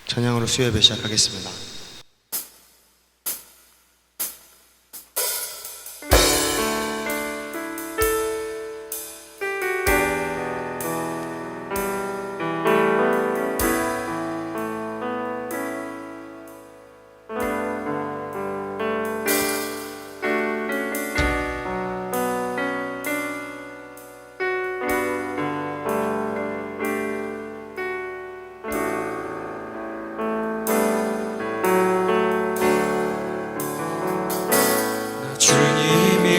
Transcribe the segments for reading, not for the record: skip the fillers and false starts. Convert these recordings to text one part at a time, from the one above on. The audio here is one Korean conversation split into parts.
찬양으로 수요예배 시작하겠습니다. 주님이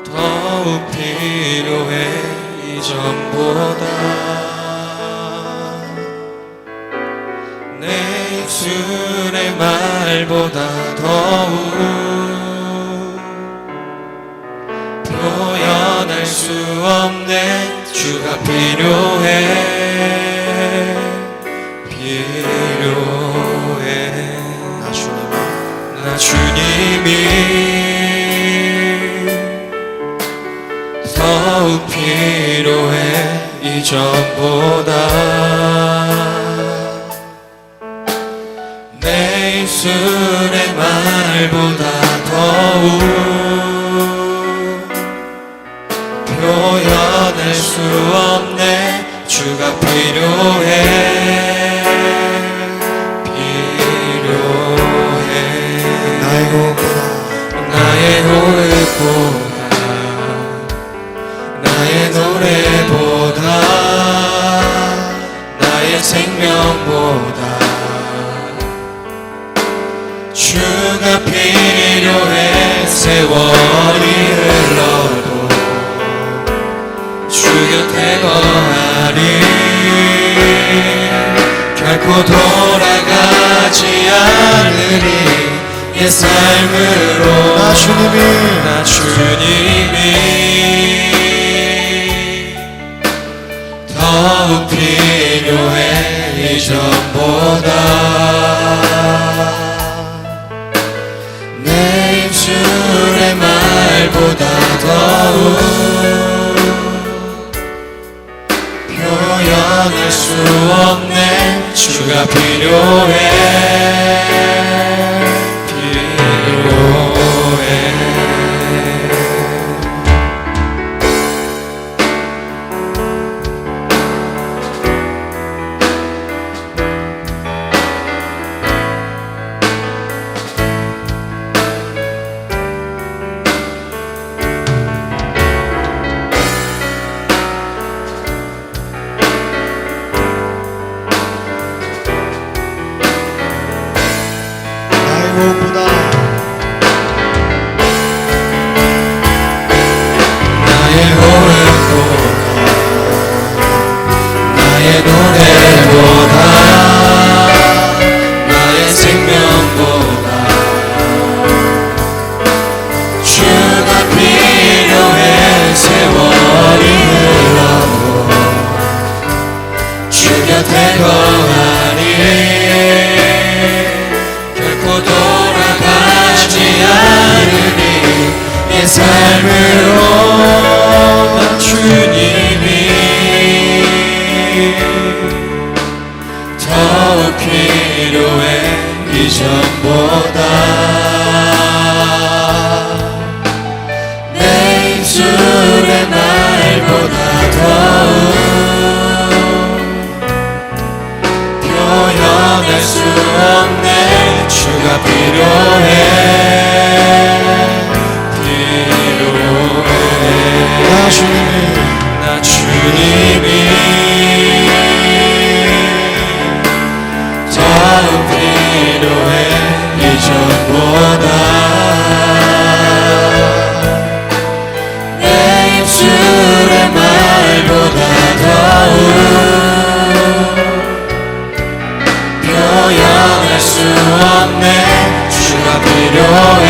더욱 필요해 이전보다. 내 입술의 말보다 더욱 표현할 수 없네. 주가 필요해. 나 주님이 더욱 필요해 이전보다. 내 입술의 말보다 더욱 표현할 수 없네. 주가 필요해. 나의 호흡보다, 나의 노래보다, 나의 생명보다 주가 필요해. 세월이 흘러도 주 곁에 거하리. 결코 돌아가지 않으리. 내 삶으로 나 주님이 더욱 필요해 이전보다. 내 입술의 말보다 더욱 표현할 수 없네. 주가 필요해. 나의 호흡보다, 나의 노래보다, 나의 생명보다 주가 필요해. 세월이 흘러도 주 곁에 거하리. 결코 돌아가지 않으리. 내 삶으로 주님이 더욱 필요해 이전보다. 내 입술의 말보다 더욱 표현할 수 없네. 주가 필요해. 나 주님이 더욱 필요해 이전보다. 내 입술의 말보다 더욱 표현할 수 없네. 주가 필요해.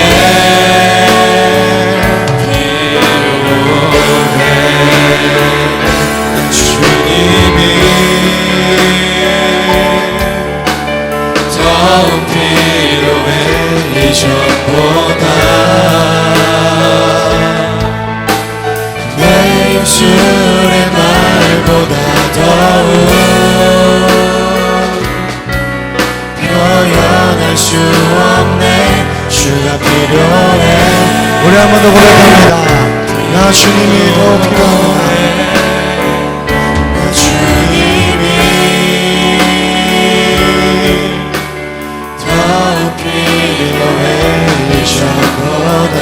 더욱 필요해 이전보다. 내 입술의 말보다 더욱 할 수 없네. 주가 필요해. 우리 한 번 더 고백합니다. 나 주님이 더 필요합니다. 나 주님이 더 필요해. 이전보다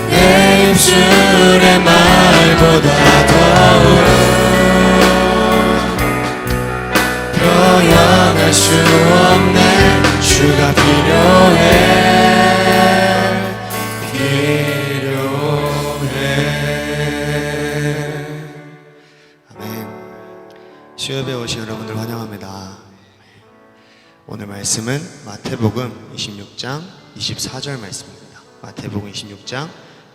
내 입술의 말보다 더욱 표현할 수 없네. 주가 필요해. 아멘. 수협에 오신 여러분들 환영합니다. 오늘 말씀은 마태복음 26장 24절 말씀입니다. 마태복음 26장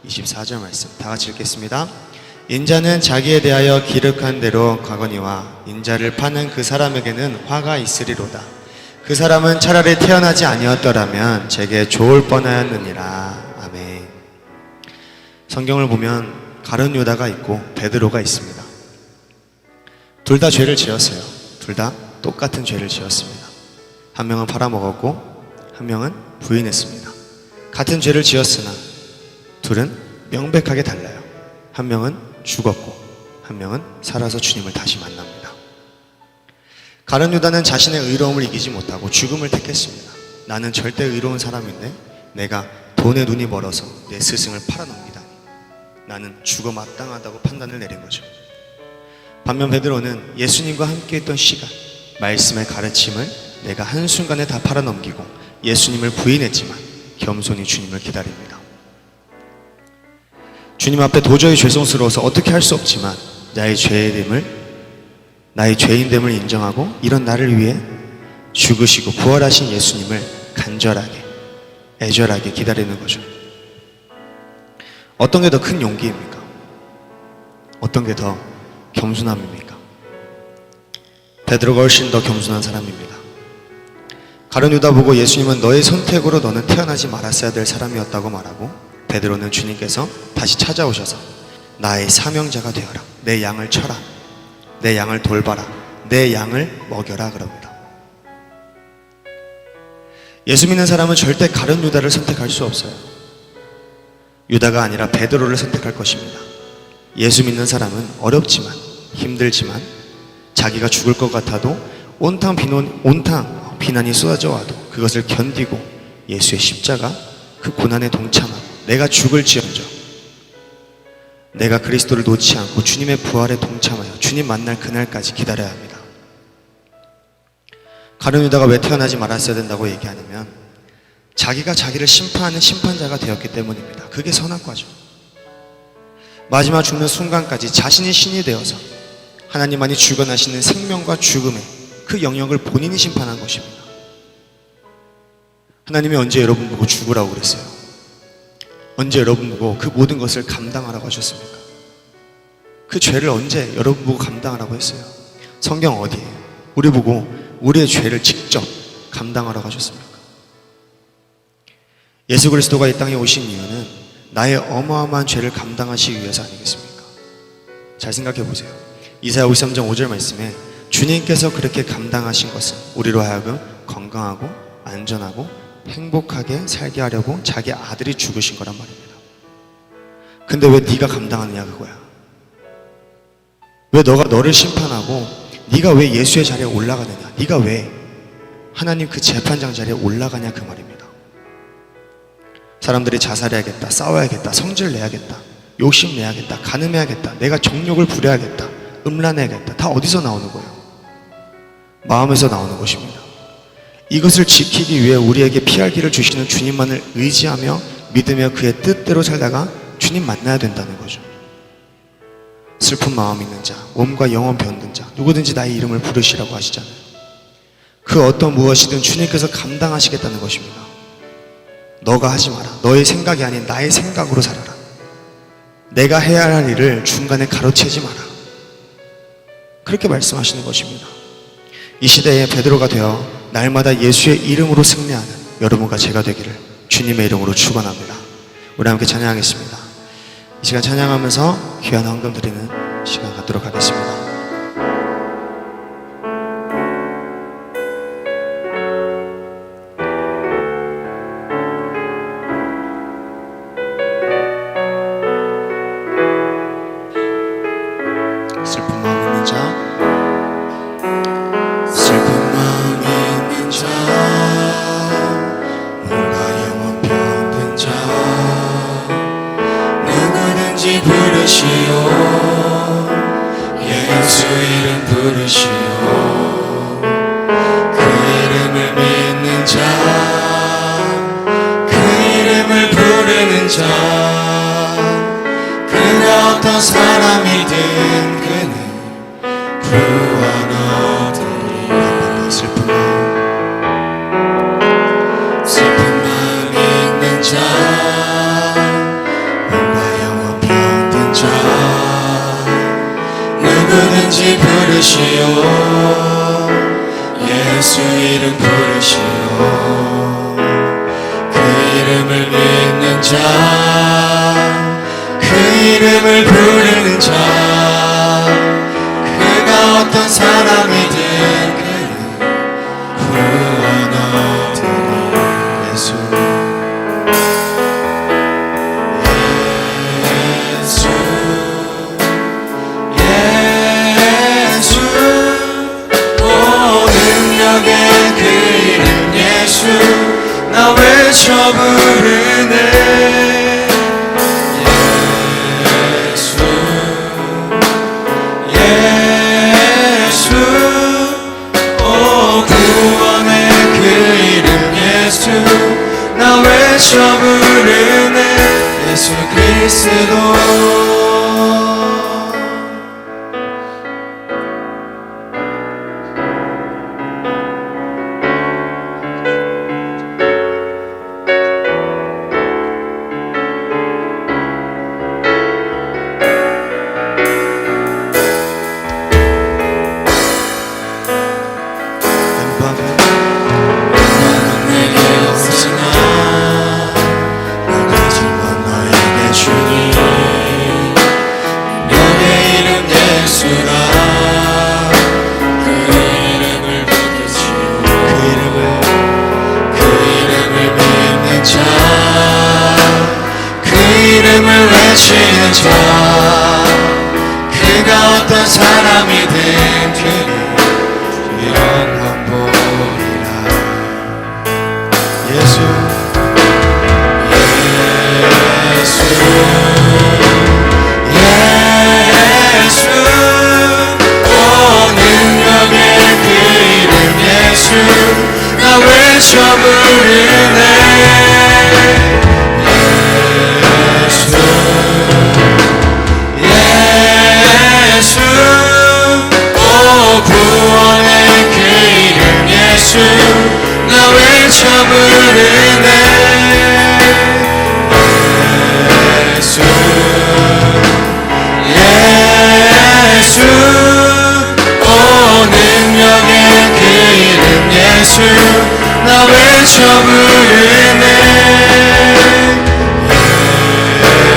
24절 말씀 다 같이 읽겠습니다. 인자는 자기에 대하여 기록한 대로 가거니와 인자를 파는 그 사람에게는 화가 있으리로다. 그 사람은 차라리 태어나지 아니었더라면 제게 좋을 뻔하였느니라. 아멘. 성경을 보면 가룟 유다가 있고 베드로가 있습니다. 둘 다 죄를 지었어요. 둘 다 똑같은 죄를 지었습니다. 한 명은 팔아먹었고 한 명은 부인했습니다. 같은 죄를 지었으나 둘은 명백하게 달라요. 한 명은 죽었고 한 명은 살아서 주님을 다시 만납니다. 가룟 유다는 자신의 의로움을 이기지 못하고 죽음을 택했습니다. 나는 절대 의로운 사람인데 내가 돈에 눈이 멀어서 내 스승을 팔아넘기다니. 나는 죽어 마땅하다고 판단을 내린 거죠. 반면 베드로는 예수님과 함께 했던 시간, 말씀의 가르침을 내가 한순간에 다 팔아넘기고 예수님을 부인했지만 겸손히 주님을 기다립니다. 주님 앞에 도저히 죄송스러워서 어떻게 할 수 없지만 나의 죄인됨을 인정하고 이런 나를 위해 죽으시고 부활하신 예수님을 간절하게 애절하게 기다리는 거죠. 어떤 게 더 큰 용기입니까? 어떤 게 더 겸손함입니까? 베드로가 훨씬 더 겸손한 사람입니다. 가룟 유다 보고 예수님은 너의 선택으로 너는 태어나지 말았어야 될 사람이었다고 말하고, 베드로는 주님께서 다시 찾아오셔서 나의 사명자가 되어라, 내 양을 쳐라, 내 양을 돌봐라, 내 양을 먹여라 그럽니다. 예수 믿는 사람은 절대 가룟 유다를 선택할 수 없어요. 유다가 아니라 베드로를 선택할 것입니다. 예수 믿는 사람은 어렵지만 힘들지만 자기가 죽을 것 같아도 온탕 비난이 쏟아져 와도 그것을 견디고 예수의 십자가 그 고난에 동참하고 내가 죽을지언정 내가 그리스도를 놓지 않고 주님의 부활에 동참하여 주님 만날 그날까지 기다려야 합니다. 가룟 유다가 왜 태어나지 말았어야 된다고 얘기하냐면 자기가 자기를 심판하는 심판자가 되었기 때문입니다. 그게 선악과죠. 마지막 죽는 순간까지 자신이 신이 되어서 하나님만이 주관하시는 생명과 죽음의 그 영역을 본인이 심판한 것입니다. 하나님이 언제 여러분 보고 죽으라고 그랬어요? 언제 여러분 보고 그 모든 것을 감당하라고 하셨습니까? 그 죄를 언제 여러분 보고 감당하라고 했어요? 성경 어디에요? 우리 보고 우리의 죄를 직접 감당하라고 하셨습니까? 예수 그리스도가 이 땅에 오신 이유는 나의 어마어마한 죄를 감당하시기 위해서 아니겠습니까? 잘 생각해 보세요. 이사야 53장 5절 말씀에 주님께서 그렇게 감당하신 것은 우리로 하여금 건강하고 안전하고 행복하게 살게 하려고 자기 아들이 죽으신 거란 말입니다. 근데 왜 네가 감당하느냐 그거야. 왜 너가 너를 심판하고 네가 왜 예수의 자리에 올라가느냐, 네가 왜 하나님 그 재판장 자리에 올라가냐 그 말입니다. 사람들이 자살해야겠다, 싸워야겠다, 성질 내야겠다, 욕심내야겠다, 가늠해야겠다, 내가 정욕을 부려야겠다, 음란해야겠다, 다 어디서 나오는 거예요? 마음에서 나오는 것입니다. 이것을 지키기 위해 우리에게 피할 길을 주시는 주님만을 의지하며 믿으며 그의 뜻대로 살다가 주님 만나야 된다는 거죠. 슬픈 마음 있는 자, 몸과 영혼 변든 자, 누구든지 나의 이름을 부르시라고 하시잖아요. 그 어떤 무엇이든 주님께서 감당하시겠다는 것입니다. 너가 하지 마라. 너의 생각이 아닌 나의 생각으로 살아라. 내가 해야 할 일을 중간에 가로채지 마라. 그렇게 말씀하시는 것입니다. 이 시대에 베드로가 되어 날마다 예수의 이름으로 승리하는 여러분과 제가 되기를 주님의 이름으로 축원합니다. 우리 함께 찬양하겠습니다. 이 시간 찬양하면서 귀한 헌금 드리는 시간 갖도록 하겠습니다. 부르시오 그 이름을 믿는 자 그 이름을 부르는 자 그가 어떤 사람이든 그는 구원 얻으리 슬픈 마음 슬픈 마음 있는 자 몸과 영혼 병든 자 누구든지 부르시오 예수 이름 부르시오 그 이름을 믿는 자 그 이름을 부르는 자 그가 어떤 사람이든 그는 구원 얻으리 예수 예수 오 능력의 그 이름 예수 나 외쳐 부르네 예수 예수 오 구원의 그 이름 예수 나 외쳐 부르네 예수 그리스도 영광은 내게 없으나 나 가진 건 너에게 주니 너의 이름 예수라 그 이름을 부르시오 그 이름을 믿는 자 그 이름을 외치는 자 그가 어떤 사람이든 그는 영원 보리라 예수 예수 예수 오 능력의 그 이름 예수 나 외쳐 부르네 예수 예수 오 구원의 그 이름 예수 나 외쳐 부르네 예수 예수 오 능력의 그 이름 예수 나 외쳐 부르네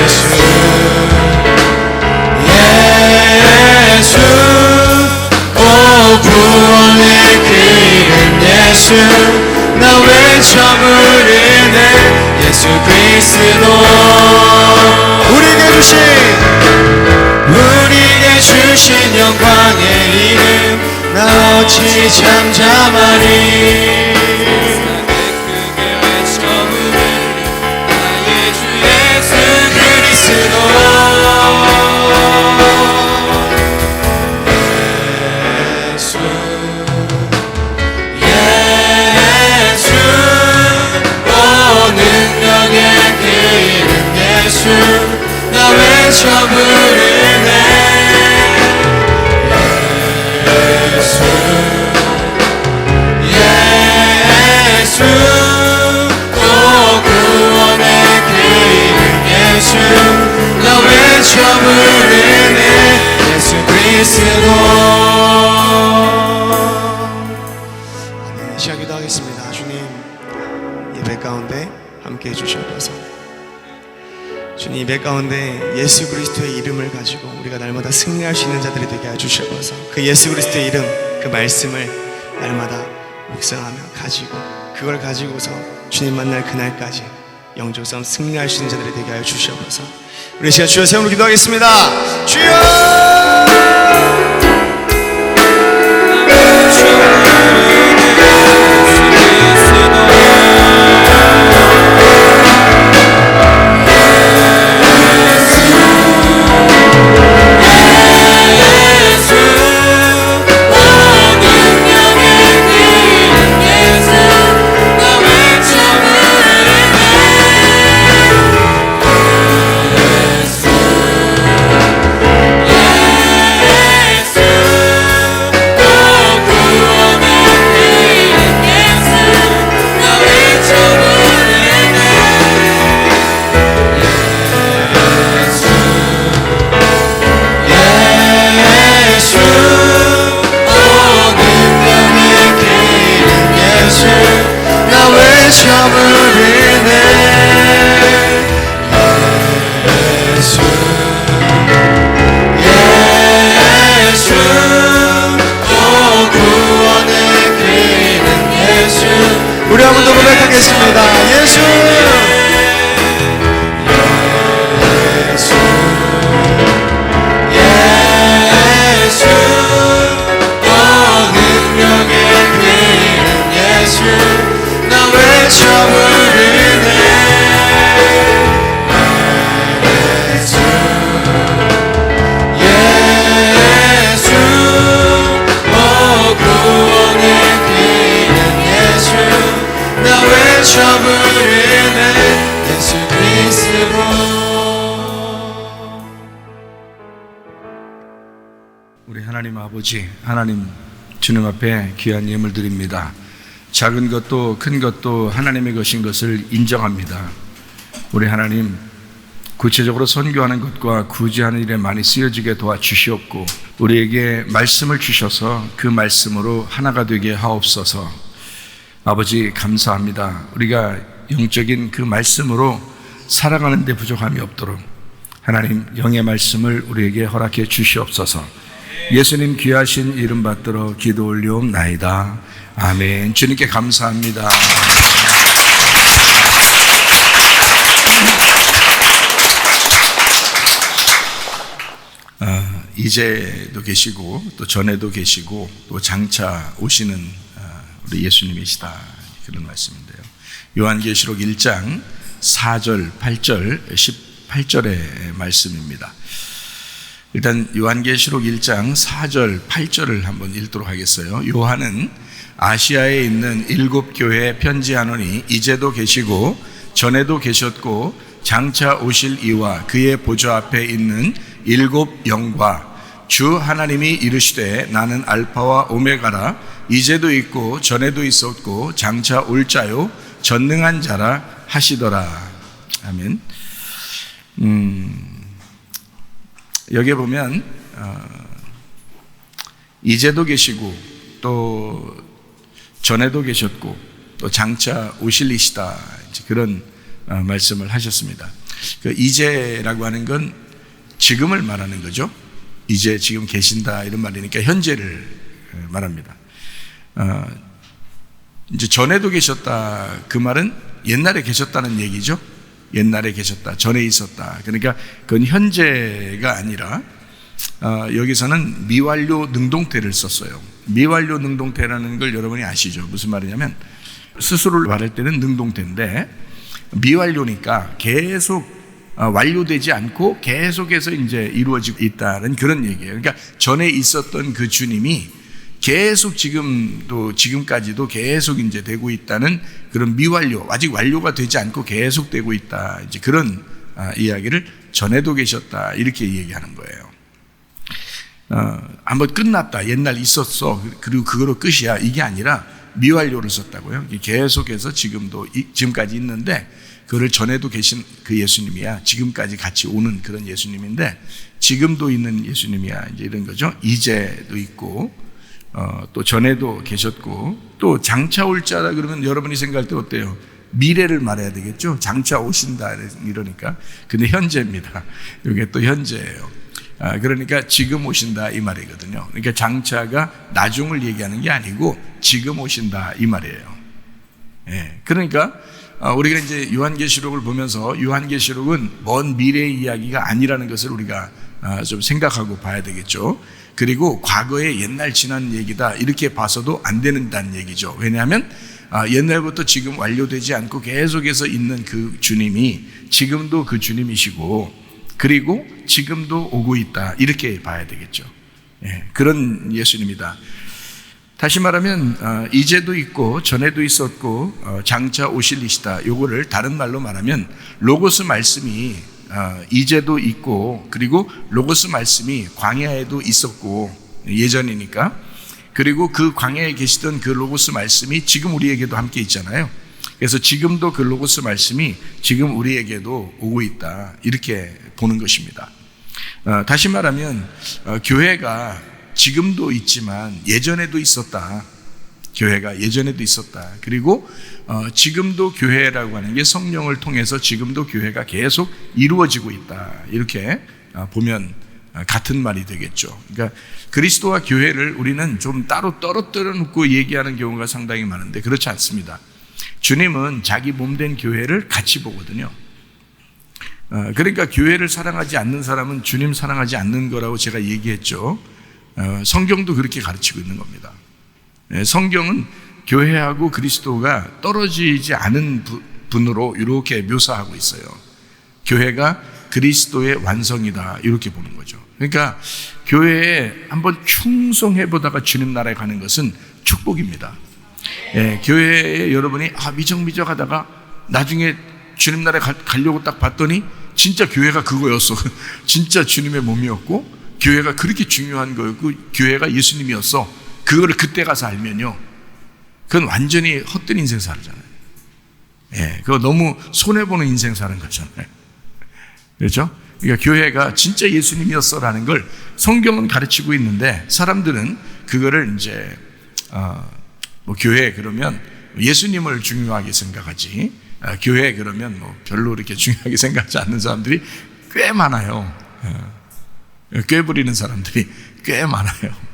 예수 예수 오 구원의 그 이름 예수 나 외쳐 부르네 예수 그리스도 우리에게 주신 영광의 이름 나 어찌 잠잠하리 크게 외쳐 부르네 나의 주 예수 그리스도 예수 오 능력의 그 이름 예수 나 외쳐 부르네 예수 예수 오 구원의 그 이름 예수 나 외쳐 부르네 예수 그리스도 시작 기도하겠습니다. 주님 예배 가운데 함께 해주셔서 주님 예배 가운데 예수 그리스도의 이름을 가지고 우리가 날마다 승리할 수 있는 자들이 되게 해주셔서 그 예수 그리스도의 이름 그 말씀을 날마다 묵상하며 가지고 그걸 가지고서 주님 만날 그날까지 영적 싸움 승리할 수 있는 자들이 되게 하여 주시옵소서. 우리 시간 주여 세움으로 기도하겠습니다. 주여 외쳐 부르네 예수 예수 오 구원의 길은 예수 우리 한 번 더 고백하겠습니다. 예수 예수 예수 오 능력의 길은 예수 나 외쳐 부르네 예수 예수 오 구원의 길은 예수 나 외쳐 부르네 예수 그리스도 우리 하나님 아버지, 하나님 주님 앞에 귀한 예물 드립니다. 작은 것도 큰 것도 하나님의 것인 것을 인정합니다. 우리 하나님 구체적으로 선교하는 것과 구제하는 일에 많이 쓰여지게 도와주시옵고 우리에게 말씀을 주셔서 그 말씀으로 하나가 되게 하옵소서. 아버지 감사합니다. 우리가 영적인 그 말씀으로 살아가는 데 부족함이 없도록 하나님 영의 말씀을 우리에게 허락해 주시옵소서. 예수님 귀하신 이름 받들어 기도 올리옵나이다. 아멘. 주님께 감사합니다. 이제도 계시고 또 전에도 계시고 또 장차 오시는 우리 예수님이시다. 그런 말씀인데요. 요한계시록 1장 4절, 8절, 18절의 말씀입니다. 일단 요한계시록 1장 4절, 8절을 한번 읽도록 하겠어요. 요한은 아시아에 있는 7교회에 편지하노니 이제도 계시고 전에도 계셨고 장차 오실 이와 그의 보좌 앞에 있는 7 영과 주 하나님이 이르시되 나는 알파와 오메가라 이제도 있고 전에도 있었고 장차 올 자요 전능한 자라 하시더라. 아멘. 여기에 보면 이제도 계시고 또 전에도 계셨고 또 장차 오실 이시다 그런 말씀을 하셨습니다. 그 이제라고 하는 건 지금을 말하는 거죠. 이제 지금 계신다 이런 말이니까 현재를 말합니다. 이제 전에도 계셨다 그 말은 옛날에 계셨다는 얘기죠. 옛날에 계셨다, 전에 있었다. 그러니까 그건 현재가 아니라 여기서는 미완료 능동태를 썼어요. 미완료 능동태라는 걸 여러분이 아시죠? 무슨 말이냐면 스스로를 말할 때는 능동태인데 미완료니까 계속 완료되지 않고 계속해서 이제 이루어지고 있다는 그런 얘기예요. 그러니까 전에 있었던 그 주님이 계속 지금까지도 계속 이제 되고 있다는 그런 미완료, 아직 완료가 되지 않고 계속 되고 있다. 이제 그런 이야기를 전에도 계셨다. 이렇게 얘기하는 거예요. 한번 끝났다. 옛날 있었어. 그리고 그거로 끝이야. 이게 아니라 미완료를 썼다고요. 계속해서 지금까지 있는데 그를 전에도 계신 그 예수님이야. 지금까지 같이 오는 그런 예수님인데 지금도 있는 예수님이야. 이제 이런 거죠. 이제도 있고 또 전에도 계셨고 또 장차 올 자라 그러면 여러분이 생각할 때 어때요? 미래를 말해야 되겠죠. 장차 오신다 이러니까. 근데 현재입니다. 이게 또 현재예요. 그러니까 지금 오신다 이 말이거든요. 그러니까 장차가 나중을 얘기하는 게 아니고 지금 오신다 이 말이에요. 예. 그러니까 우리가 이제 요한계시록을 보면서 요한계시록은 먼 미래의 이야기가 아니라는 것을 우리가 좀 생각하고 봐야 되겠죠. 그리고 과거의 옛날 지난 얘기다 이렇게 봐서도 안 된다는 얘기죠. 왜냐하면 옛날부터 지금 완료되지 않고 계속해서 있는 그 주님이 지금도 그 주님이시고 그리고 지금도 오고 있다 이렇게 봐야 되겠죠. 예, 그런 예수님이다. 다시 말하면 이제도 있고 전에도 있었고 장차 오실 이시다. 요거를 다른 말로 말하면 로고스 말씀이 이제도 있고 그리고 로고스 말씀이 광야에도 있었고 예전이니까 그리고 그 광야에 계시던 그 로고스 말씀이 지금 우리에게도 함께 있잖아요. 그래서 지금도 그 로고스 말씀이 지금 우리에게도 오고 있다 이렇게 보는 것입니다. 다시 말하면 교회가 지금도 있지만 예전에도 있었다. 교회가 예전에도 있었다. 그리고 지금도 교회라고 하는 게 성령을 통해서 지금도 교회가 계속 이루어지고 있다. 이렇게 보면 같은 말이 되겠죠. 그러니까 그리스도와 교회를 우리는 좀 따로 떨어뜨려 놓고 얘기하는 경우가 상당히 많은데 그렇지 않습니다. 주님은 자기 몸된 교회를 같이 보거든요. 그러니까 교회를 사랑하지 않는 사람은 주님 사랑하지 않는 거라고 제가 얘기했죠. 성경도 그렇게 가르치고 있는 겁니다. 성경은 교회하고 그리스도가 떨어지지 않은 분으로 이렇게 묘사하고 있어요. 교회가 그리스도의 완성이다 이렇게 보는 거죠. 그러니까 교회에 한번 충성해 보다가 주님 나라에 가는 것은 축복입니다. 교회에 여러분이 미적미적 하다가 나중에 주님 나라에 가려고 딱 봤더니 진짜 교회가 그거였어. 진짜 주님의 몸이었고 교회가 그렇게 중요한 거였고 교회가 예수님이었어. 그거를 그때 가서 알면요, 그건 완전히 헛된 인생 살잖아요. 그거 너무 손해보는 인생 사는 거잖아요. 그렇죠? 그러니까 교회가 진짜 예수님이었어라는 걸 성경은 가르치고 있는데 사람들은 그거를 이제 뭐 교회 그러면 예수님을 중요하게 생각하지, 교회 그러면 뭐 별로 이렇게 중요하게 생각하지 않는 사람들이 꽤 많아요. 꽤 부리는 사람들이 꽤 많아요.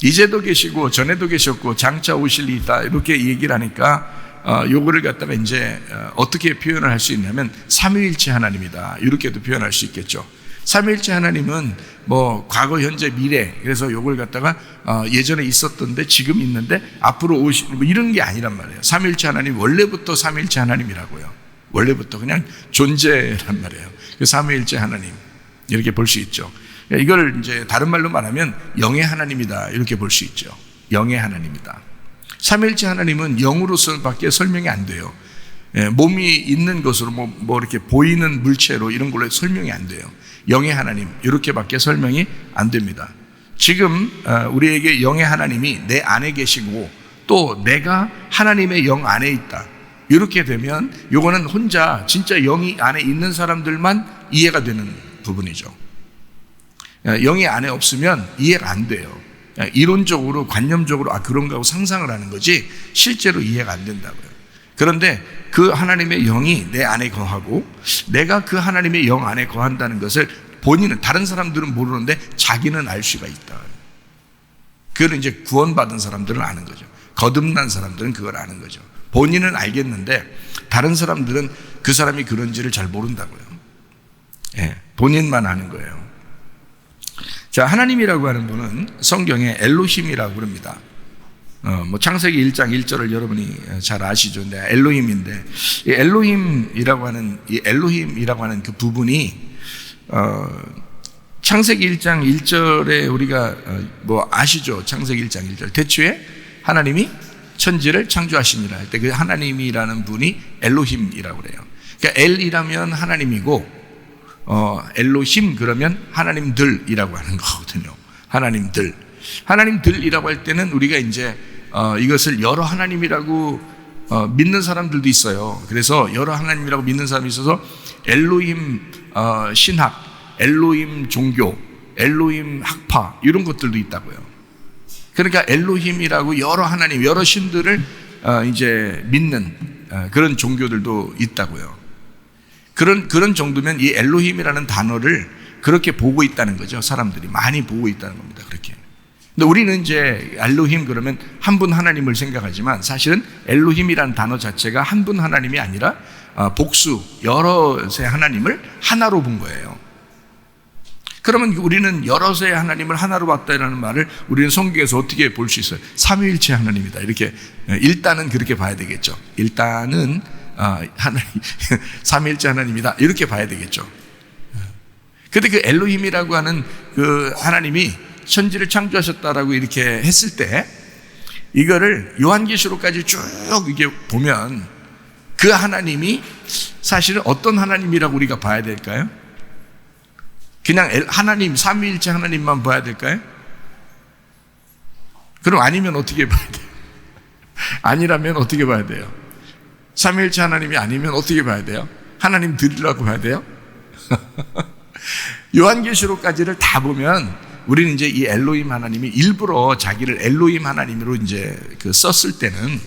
이제도 계시고 전에도 계셨고 장차 오실 이다 이렇게 얘기를 하니까 요거를 갖다가 이제 어떻게 표현을 할 수 있냐면 삼위일체 하나님이다 이렇게도 표현할 수 있겠죠. 삼위일체 하나님은 뭐 과거 현재 미래, 그래서 요걸 갖다가 예전에 있었던데 지금 있는데 앞으로 오실 뭐 이런 게 아니란 말이에요. 삼위일체 하나님 원래부터 삼위일체 하나님이라고요. 원래부터 그냥 존재란 말이에요. 그 삼위일체 하나님 이렇게 볼 수 있죠. 이걸 이제 다른 말로 말하면 영의 하나님이다 이렇게 볼 수 있죠. 영의 하나님이다. 삼위일체 하나님은 영으로서밖에 설명이 안 돼요. 몸이 있는 것으로 뭐 이렇게 보이는 물체로 이런 걸로 설명이 안 돼요. 영의 하나님 이렇게밖에 설명이 안 됩니다. 지금 우리에게 영의 하나님이 내 안에 계시고 또 내가 하나님의 영 안에 있다. 이렇게 되면 요거는 혼자 진짜 영이 안에 있는 사람들만 이해가 되는 부분이죠. 영이 안에 없으면 이해가 안 돼요. 이론적으로 관념적으로 그런가 하고 상상을 하는 거지 실제로 이해가 안 된다고요. 그런데 그 하나님의 영이 내 안에 거하고 내가 그 하나님의 영 안에 거한다는 것을 본인은, 다른 사람들은 모르는데 자기는 알 수가 있다. 그걸 이제 구원받은 사람들은 아는 거죠. 거듭난 사람들은 그걸 아는 거죠. 본인은 알겠는데 다른 사람들은 그 사람이 그런지를 잘 모른다고요. 본인만 아는 거예요. 자, 하나님이라고 하는 분은 성경에 엘로힘이라고 그럽니다. 뭐 창세기 1장 1절을 여러분이 잘 아시죠. 근데 엘로힘인데 이 엘로힘이라고 하는 그 부분이 창세기 1장 1절에 우리가 뭐 아시죠. 창세기 1장 1절 대초에 하나님이 천지를 창조하시니라 할 때 그 하나님이라는 분이 엘로힘이라고 그래요. 그러니까 엘이라면 하나님이고 엘로힘 그러면 하나님들이라고 하는 거거든요. 하나님들이라고 할 때는 우리가 이제 이것을 여러 하나님이라고 믿는 사람들도 있어요. 그래서 여러 하나님이라고 믿는 사람이 있어서 엘로힘 신학, 엘로힘 종교, 엘로힘 학파 이런 것들도 있다고요. 그러니까 엘로힘이라고 여러 하나님, 여러 신들을 이제 믿는 그런 종교들도 있다고요. 그런 정도면 이 엘로힘이라는 단어를 그렇게 보고 있다는 거죠. 사람들이 많이 보고 있다는 겁니다. 그렇게. 근데 우리는 이제 엘로힘 그러면 한 분 하나님을 생각하지만 사실은 엘로힘이라는 단어 자체가 한 분 하나님이 아니라 복수, 여러의 하나님을 하나로 본 거예요. 그러면 우리는 여러의 하나님을 하나로 봤다라는 말을 우리는 성경에서 어떻게 볼 수 있어요? 삼위일체 하나님이다. 이렇게 일단은 그렇게 봐야 되겠죠. 일단은 하나님, 삼위일체 하나님이다. 이렇게 봐야 되겠죠. 근데 그 엘로힘이라고 하는 그 하나님이 천지를 창조하셨다라고 이렇게 했을 때 이거를 요한계시록까지 쭉 이게 보면 그 하나님이 사실은 어떤 하나님이라고 우리가 봐야 될까요? 그냥 하나님, 삼위일체 하나님만 봐야 될까요? 그럼 아니면 어떻게 봐야 돼요? 아니라면 어떻게 봐야 돼요? 삼위일체 하나님이 아니면 어떻게 봐야 돼요? 하나님들이라고 봐야 돼요? 요한계시록까지를 다 보면 우리는 이제 이 엘로힘 하나님이 일부러 자기를 엘로힘 하나님으로 이제 썼을 때는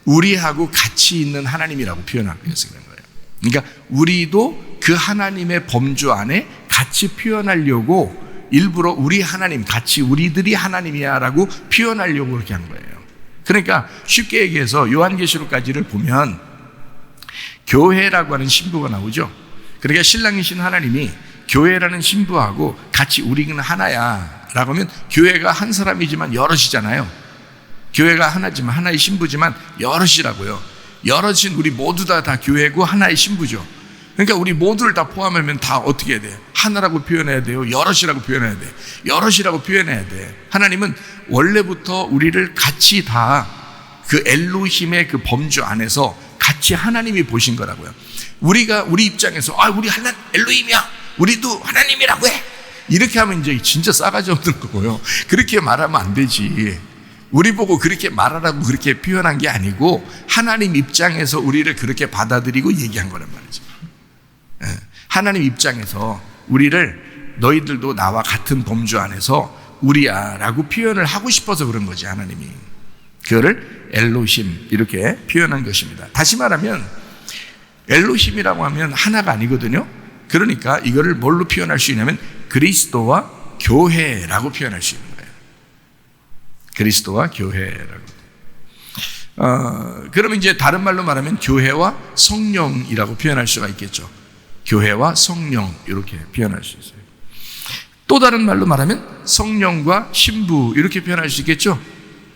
우리하고 같이 있는 하나님이라고 표현하기 위해서 그런 거예요. 그러니까 우리도 그 하나님의 범주 안에 같이 표현하려고 일부러 우리 하나님, 같이 우리들이 하나님이야 라고 표현하려고 그렇게 한 거예요. 그러니까 쉽게 얘기해서 요한계시록까지를 보면 교회라고 하는 신부가 나오죠. 그러니까 신랑이신 하나님이 교회라는 신부하고 같이 우리는 하나야 라고 하면 교회가 한 사람이지만 여럿이잖아요. 교회가 하나지만 하나의 신부지만 여럿이라고요. 여럿인 우리 모두 다 교회고 하나의 신부죠. 그러니까 우리 모두를 다 포함하면 다 어떻게 해야 돼요? 하나라고 표현해야 돼요? 여럿이라고 표현해야 돼요? 여럿이라고 표현해야 돼. 하나님은 원래부터 우리를 같이 다 그 엘로힘의 그 범주 안에서 같이 하나님이 보신 거라고요. 우리가 우리 입장에서 우리 하나 엘로힘이야, 우리도 하나님이라고 해, 이렇게 하면 이제 진짜 싸가지 없는 거고요. 그렇게 말하면 안 되지. 우리 보고 그렇게 말하라고 그렇게 표현한 게 아니고 하나님 입장에서 우리를 그렇게 받아들이고 얘기한 거란 말이죠. 하나님 입장에서 우리를 너희들도 나와 같은 범주 안에서 우리야 라고 표현을 하고 싶어서 그런 거지. 하나님이 그거를 엘로힘 이렇게 표현한 것입니다. 다시 말하면 엘로힘이라고 하면 하나가 아니거든요. 그러니까 이거를 뭘로 표현할 수 있냐면 그리스도와 교회라고 표현할 수 있는 거예요. 그리스도와 교회라고. 그러면 이제 다른 말로 말하면 교회와 성령이라고 표현할 수가 있겠죠. 교회와 성령 이렇게 표현할 수 있어요. 또 다른 말로 말하면 성령과 신부 이렇게 표현할 수 있겠죠.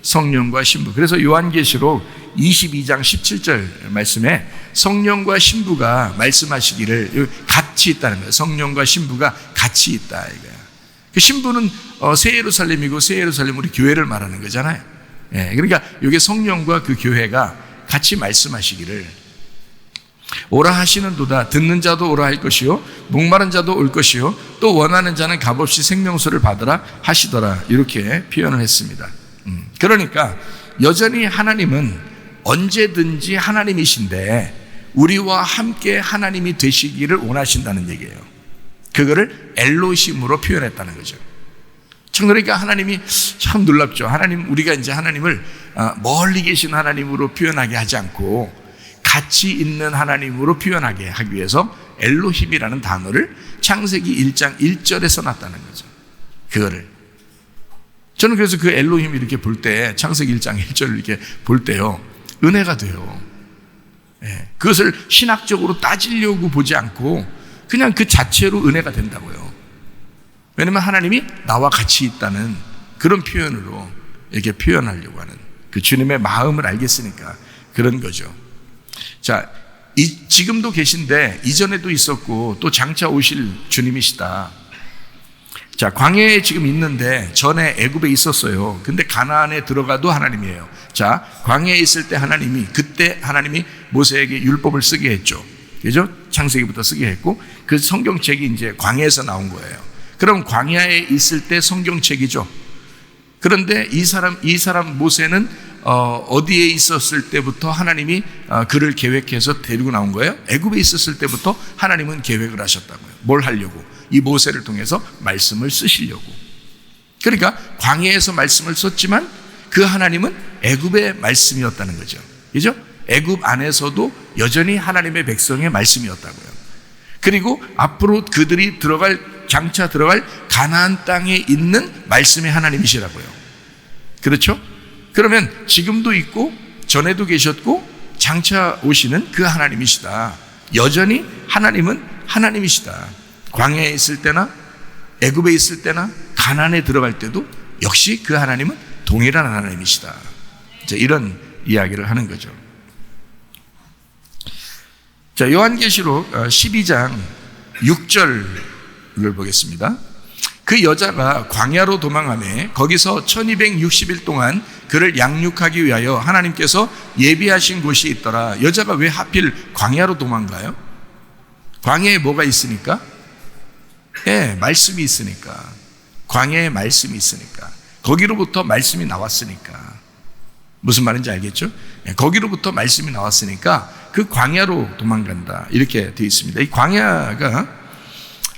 성령과 신부. 그래서 요한계시록 22장 17절 말씀에 성령과 신부가 말씀하시기를 같이 있다는 거예요. 성령과 신부가 같이 있다 이거야. 그 신부는 새 예루살렘이고 새 예루살렘 우리 교회를 말하는 거잖아요. 그러니까 이게 성령과 그 교회가 같이 말씀하시기를 오라 하시는도다. 듣는 자도 오라 할 것이요 목마른 자도 올 것이요 또 원하는 자는 값없이 생명수를 받으라 하시더라. 이렇게 표현을 했습니다. 그러니까 여전히 하나님은 언제든지 하나님이신데 우리와 함께 하나님이 되시기를 원하신다는 얘기예요. 그거를 엘로힘으로 표현했다는 거죠. 그러니까 하나님이 참 놀랍죠. 하나님, 우리가 이제 하나님을 멀리 계신 하나님으로 표현하게 하지 않고 같이 있는 하나님으로 표현하게 하기 위해서 엘로힘이라는 단어를 창세기 1장 1절에 써놨다는 거죠. 그거를. 저는 그래서 그 엘로힘 이렇게 볼 때, 창세기 1장 1절을 이렇게 볼 때요, 은혜가 돼요. 그것을 신학적으로 따지려고 보지 않고 그냥 그 자체로 은혜가 된다고요. 왜냐면 하나님이 나와 같이 있다는 그런 표현으로 이렇게 표현하려고 하는 그 주님의 마음을 알겠으니까 그런 거죠. 자, 지금도 계신데 이전에도 있었고 또 장차 오실 주님이시다. 자, 광야에 지금 있는데 전에 애굽에 있었어요. 근데 가나안에 들어가도 하나님이에요. 자, 광야에 있을 때 하나님이, 그때 하나님이 모세에게 율법을 쓰게 했죠. 그죠? 창세기부터 쓰게 했고 그 성경책이 이제 광야에서 나온 거예요. 그럼 광야에 있을 때 성경책이죠. 그런데 이 사람 모세는 어디에 있었을 때부터 하나님이 그를 계획해서 데리고 나온 거예요? 애굽에 있었을 때부터 하나님은 계획을 하셨다고요. 뭘 하려고? 이 모세를 통해서 말씀을 쓰시려고. 그러니까 광야에서 말씀을 썼지만 그 하나님은 애굽의 말씀이었다는 거죠. 그죠? 애굽 안에서도 여전히 하나님의 백성의 말씀이었다고요. 그리고 앞으로 그들이 장차 들어갈 가나안 땅에 있는 말씀의 하나님이시라고요. 그렇죠? 그러면 지금도 있고 전에도 계셨고 장차 오시는 그 하나님이시다. 여전히 하나님은 하나님이시다. 광야에 있을 때나 애굽에 있을 때나 가나안에 들어갈 때도 역시 그 하나님은 동일한 하나님이시다. 이런 이야기를 하는 거죠. 자, 요한계시록 12장 6절을 보겠습니다. 그 여자가 광야로 도망하며 거기서 1260일 동안 그를 양육하기 위하여 하나님께서 예비하신 곳이 있더라. 여자가 왜 하필 광야로 도망가요? 광야에 뭐가 있으니까? 말씀이 있으니까. 광야에 말씀이 있으니까. 거기로부터 말씀이 나왔으니까. 무슨 말인지 알겠죠? 거기로부터 말씀이 나왔으니까 그 광야로 도망간다. 이렇게 되어 있습니다. 이 광야가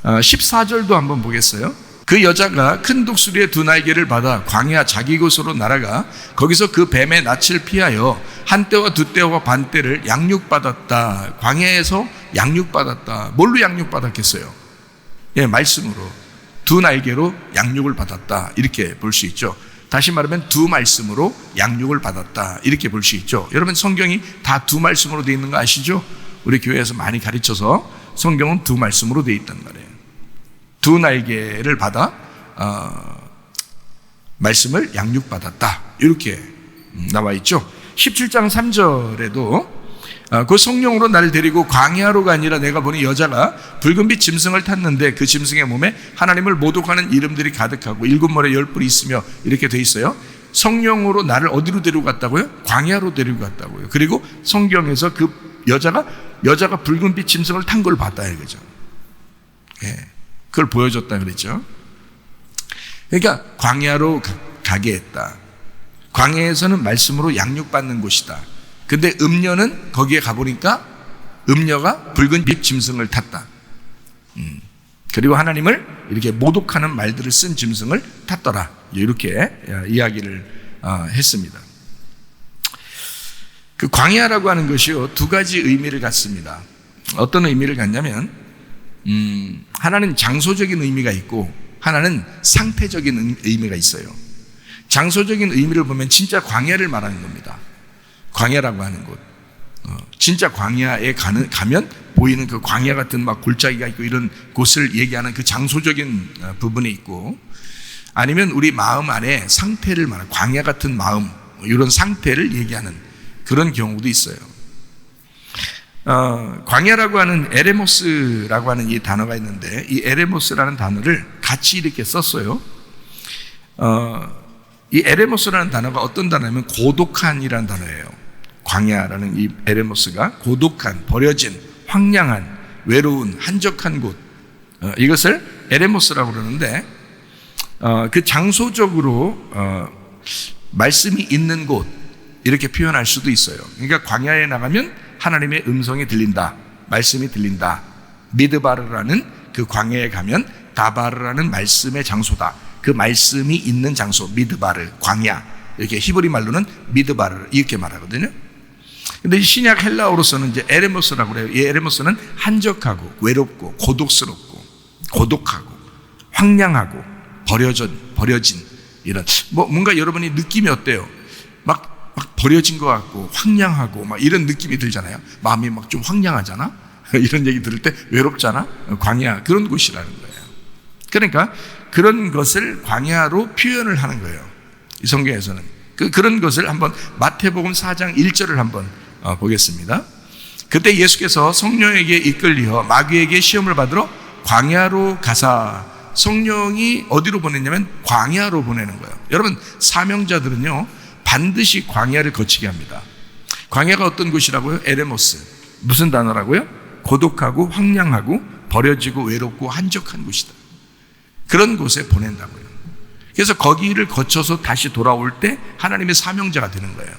14절도 한번 보겠어요. 그 여자가 큰 독수리의 두 날개를 받아 광야 자기 곳으로 날아가 거기서 그 뱀의 낯을 피하여 한때와 두때와 반때를 양육받았다. 광야에서 양육받았다. 뭘로 양육받았겠어요? 예, 말씀으로. 두 날개로 양육을 받았다. 이렇게 볼 수 있죠. 다시 말하면 두 말씀으로 양육을 받았다. 이렇게 볼 수 있죠. 여러분 성경이 다 두 말씀으로 되어 있는 거 아시죠? 우리 교회에서 많이 가르쳐서 성경은 두 말씀으로 되어 있단 말이에요. 두 날개를 받아 말씀을 양육받았다. 이렇게 나와 있죠. 17장 3절에도 그 성령으로 나를 데리고 광야로가 아니라 내가 보니 여자가 붉은빛 짐승을 탔는데 그 짐승의 몸에 하나님을 모독하는 이름들이 가득하고 일곱 머리에 열 뿔이 있으며 이렇게 돼 있어요. 성령으로 나를 어디로 데리고 갔다고요? 광야로 데리고 갔다고요. 그리고 성경에서 그 여자가 붉은빛 짐승을 탄 걸 봤다 이거죠. 예, 그걸 보여줬다 그랬죠. 그러니까 광야로 가게 했다. 광야에서는 말씀으로 양육받는 곳이다. 근데 음녀는 거기에 가보니까 음녀가 붉은빛 짐승을 탔다. 그리고 하나님을 이렇게 모독하는 말들을 쓴 짐승을 탔더라. 이렇게 이야기를 했습니다. 그 광야라고 하는 것이요, 두 가지 의미를 갖습니다. 어떤 의미를 갖냐면 하나는 장소적인 의미가 있고 하나는 상태적인 의미가 있어요. 장소적인 의미를 보면 진짜 광야를 말하는 겁니다. 광야라고 하는 곳, 진짜 광야에 가면 보이는 그 광야 같은 막 골짜기가 있고 이런 곳을 얘기하는 그 장소적인 부분이 있고, 아니면 우리 마음 안에 상태를 말하는 광야 같은 마음, 이런 상태를 얘기하는 그런 경우도 있어요. 광야라고 하는 에레모스라고 하는 이 단어가 있는데, 이 에레모스라는 단어를 같이 이렇게 썼어요. 이 에레모스라는 단어가 어떤 단어냐면 고독한이라는 단어예요. 광야라는 이 에레모스가 고독한, 버려진, 황량한, 외로운, 한적한 곳, 이것을 에레모스라고 그러는데, 그 장소적으로 말씀이 있는 곳 이렇게 표현할 수도 있어요. 그러니까 광야에 나가면 하나님의 음성이 들린다, 말씀이 들린다. 미드바르라는 그 광야에 가면 다바르라는 말씀의 장소다. 그 말씀이 있는 장소, 미드바르, 광야. 이렇게 히브리 말로는 미드바르 이렇게 말하거든요. 근데 이 신약 헬라어로서는 이제 에레모스라고 그래요. 이 에레모스는 한적하고 외롭고 고독스럽고 고독하고 황량하고 버려진 이런, 뭔가 여러분이 느낌이 어때요? 막 버려진 것 같고 황량하고 막 이런 느낌이 들잖아요. 마음이 막 좀 황량하잖아. 이런 얘기 들을 때 외롭잖아. 광야, 그런 곳이라는 거예요. 그러니까 그런 것을 광야로 표현을 하는 거예요. 이 성경에서는 그런 것을 한번 마태복음 4장 1절을 한번 보겠습니다. 그때 예수께서 성령에게 이끌려 마귀에게 시험을 받으러 광야로 가사, 성령이 어디로 보냈냐면 광야로 보내는 거예요. 여러분, 사명자들은요 반드시 광야를 거치게 합니다. 광야가 어떤 곳이라고요? 에레모스. 무슨 단어라고요? 고독하고 황량하고 버려지고 외롭고 한적한 곳이다. 그런 곳에 보낸다고요. 그래서 거기를 거쳐서 다시 돌아올 때 하나님의 사명자가 되는 거예요.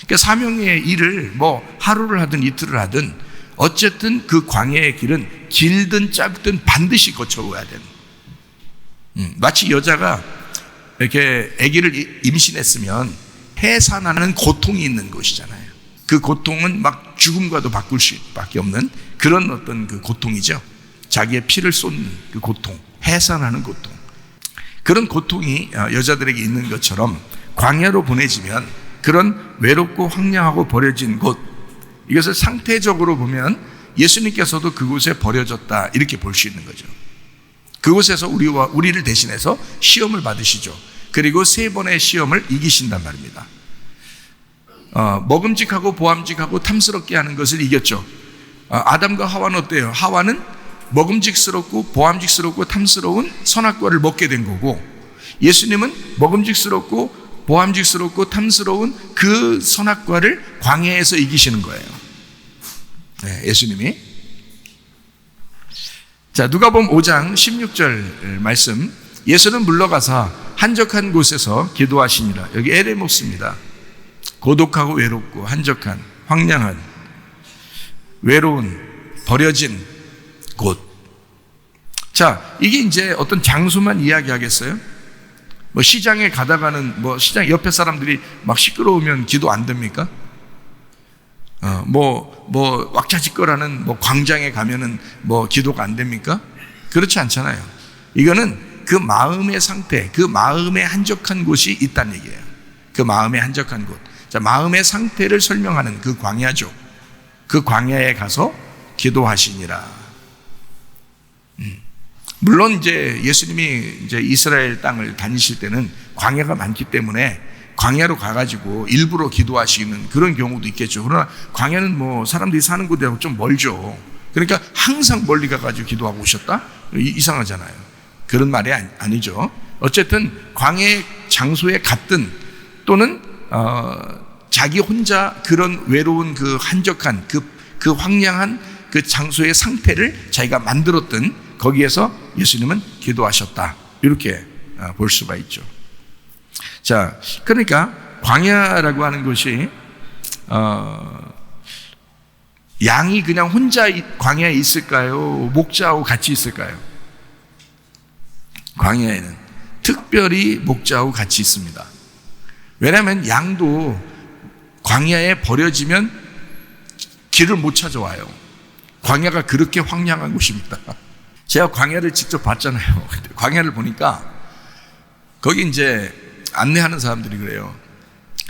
그러니까 사명의 일을 하루를 하든 이틀을 하든 어쨌든 그 광야의 길은 길든 짧든 반드시 거쳐와야 되는. 마치 여자가 이렇게 아기를 임신했으면 해산하는 고통이 있는 곳이잖아요. 그 고통은 막 죽음과도 바꿀 수밖에 없는 그런 어떤 그 고통이죠. 자기의 피를 쏟는 그 고통, 해산하는 고통. 그런 고통이 여자들에게 있는 것처럼 광야로 보내지면 그런 외롭고 황량하고 버려진 곳, 이것을 상태적으로 보면 예수님께서도 그곳에 버려졌다 이렇게 볼 수 있는 거죠. 그곳에서 우리를 대신해서 시험을 받으시죠. 그리고 3번의 시험을 이기신단 말입니다. 먹음직하고 보암직하고 탐스럽게 하는 것을 이겼죠. 아담과 하와는 어때요? 하와는 먹음직스럽고 보암직스럽고 탐스러운 선악과를 먹게 된 거고, 예수님은 먹음직스럽고 보암직스럽고 탐스러운 그 선악과를 광야에서 이기시는 거예요. 네, 예수님이. 자, 누가복음 5장 16절 말씀. 예수는 물러가사 한적한 곳에서 기도하시니라. 여기 에레모스입니다. 고독하고 외롭고 한적한, 황량한, 외로운, 버려진 곳. 자, 이게 이제 어떤 장소만 이야기하겠어요? 뭐 시장에 가다가는 뭐 시장 옆에 사람들이 막 시끄러우면 기도 안 됩니까? 뭐 왁자지껄하는 뭐 광장에 가면은 뭐 기도가 안 됩니까? 그렇지 않잖아요. 이거는 그 마음의 상태, 그 마음의 한적한 곳이 있다는 얘기예요. 그 마음의 한적한 곳. 자, 마음의 상태를 설명하는 그 광야죠. 그 광야에 가서 기도하시니라. 물론 이제 예수님이 이제 이스라엘 땅을 다니실 때는 광야가 많기 때문에 광야로 가가지고 일부러 기도하시는 그런 경우도 있겠죠. 그러나 광야는 뭐 사람들이 사는 곳하고 좀 멀죠. 그러니까 항상 멀리 가가지고 기도하고 오셨다? 이상하잖아요. 그런 말이 아니죠. 어쨌든 광야의 장소에 갔든 또는 자기 혼자 그런 외로운 그 한적한 그 황량한 그 장소의 상태를 자기가 만들었던 거기에서 예수님은 기도하셨다. 이렇게 볼 수가 있죠. 자, 그러니까 광야라고 하는 것이 양이 그냥 혼자 광야에 있을까요? 목자하고 같이 있을까요? 광야에는 특별히 목자하고 같이 있습니다. 왜냐하면 양도 광야에 버려지면 길을 못 찾아와요. 광야가 그렇게 황량한 곳입니다. 제가 광야를 직접 봤잖아요. 광야를 보니까 거기 이제 안내하는 사람들이 그래요.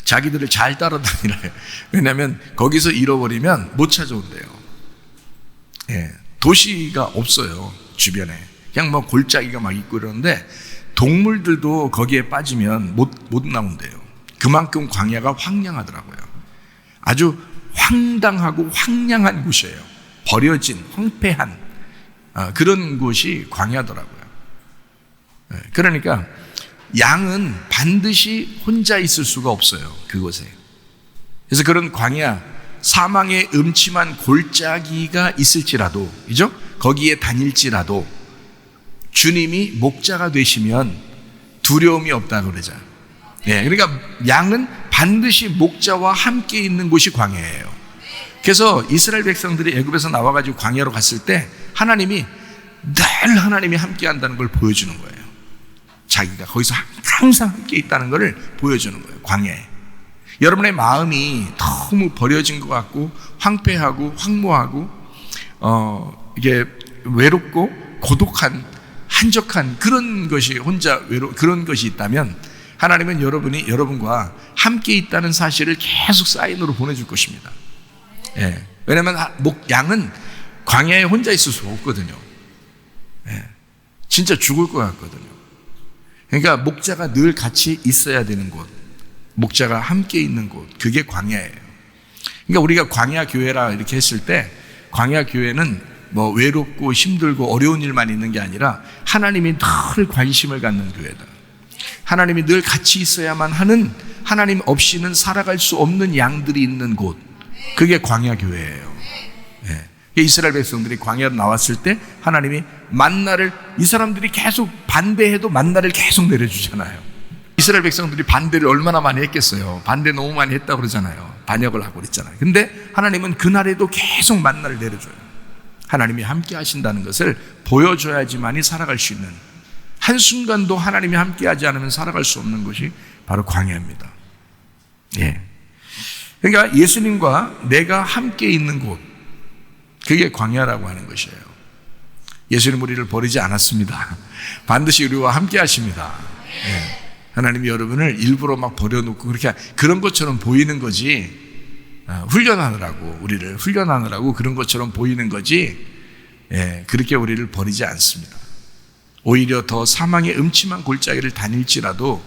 자기들을 잘 따라다니래요. 왜냐하면 거기서 잃어버리면 못 찾아온대요. 예, 도시가 없어요. 주변에. 그냥 뭐 골짜기가 막 있고 이러는데 동물들도 거기에 빠지면 못 나온대요. 그만큼 광야가 황량하더라고요. 아주 황당하고 황량한 곳이에요. 버려진, 황폐한 그런 곳이 광야더라고요. 그러니까 양은 반드시 혼자 있을 수가 없어요. 그곳에. 그래서 그런 광야, 사망의 음침한 골짜기가 있을지라도, 그죠? 거기에 다닐지라도 주님이 목자가 되시면 두려움이 없다고 그러죠. 예, 그러니까 양은 반드시 목자와 함께 있는 곳이 광야예요. 그래서 이스라엘 백성들이 애굽에서 나와가지고 광야로 갔을 때 하나님이 늘 하나님이 함께 한다는 걸 보여주는 거예요. 자기가 거기서 항상 함께 있다는 걸 보여주는 거예요. 광야에. 여러분의 마음이 너무 버려진 것 같고 황폐하고 황무하고 이게 외롭고 고독한 한적한 그런 것이 그런 것이 있다면 하나님은 여러분과 함께 있다는 사실을 계속 사인으로 보내줄 것입니다. 예. 왜냐하면 양은 광야에 혼자 있을 수가 없거든요. 예. 진짜 죽을 것 같거든요. 그러니까 목자가 늘 같이 있어야 되는 곳, 목자가 함께 있는 곳, 그게 광야예요. 그러니까 우리가 광야 교회라 이렇게 했을 때 광야 교회는 뭐 외롭고 힘들고 어려운 일만 있는 게 아니라 하나님이 늘 관심을 갖는 교회다. 하나님이 늘 같이 있어야만 하는, 하나님 없이는 살아갈 수 없는 양들이 있는 곳, 그게 광야 교회예요. 예. 이스라엘 백성들이 광야로 나왔을 때 하나님이 만나를, 이 사람들이 계속 반대해도 만나를 계속 내려주잖아요. 이스라엘 백성들이 반대를 얼마나 많이 했겠어요. 반대 너무 많이 했다고 그러잖아요. 반역을 하고 그랬잖아요. 근데 하나님은 그날에도 계속 만나를 내려줘요. 하나님이 함께 하신다는 것을 보여줘야지만이 살아갈 수 있는, 한순간도 하나님이 함께 하지 않으면 살아갈 수 없는 것이 바로 광야입니다. 예. 그러니까 예수님과 내가 함께 있는 곳, 그게 광야라고 하는 것이에요. 예수님 우리를 버리지 않았습니다. 반드시 우리와 함께 하십니다. 예. 하나님이 여러분을 일부러 막 버려놓고 그런 것처럼 보이는 거지, 훈련하느라고, 우리를 훈련하느라고 그런 것처럼 보이는 거지, 예, 그렇게 우리를 버리지 않습니다. 오히려 더 사망의 음침한 골짜기를 다닐지라도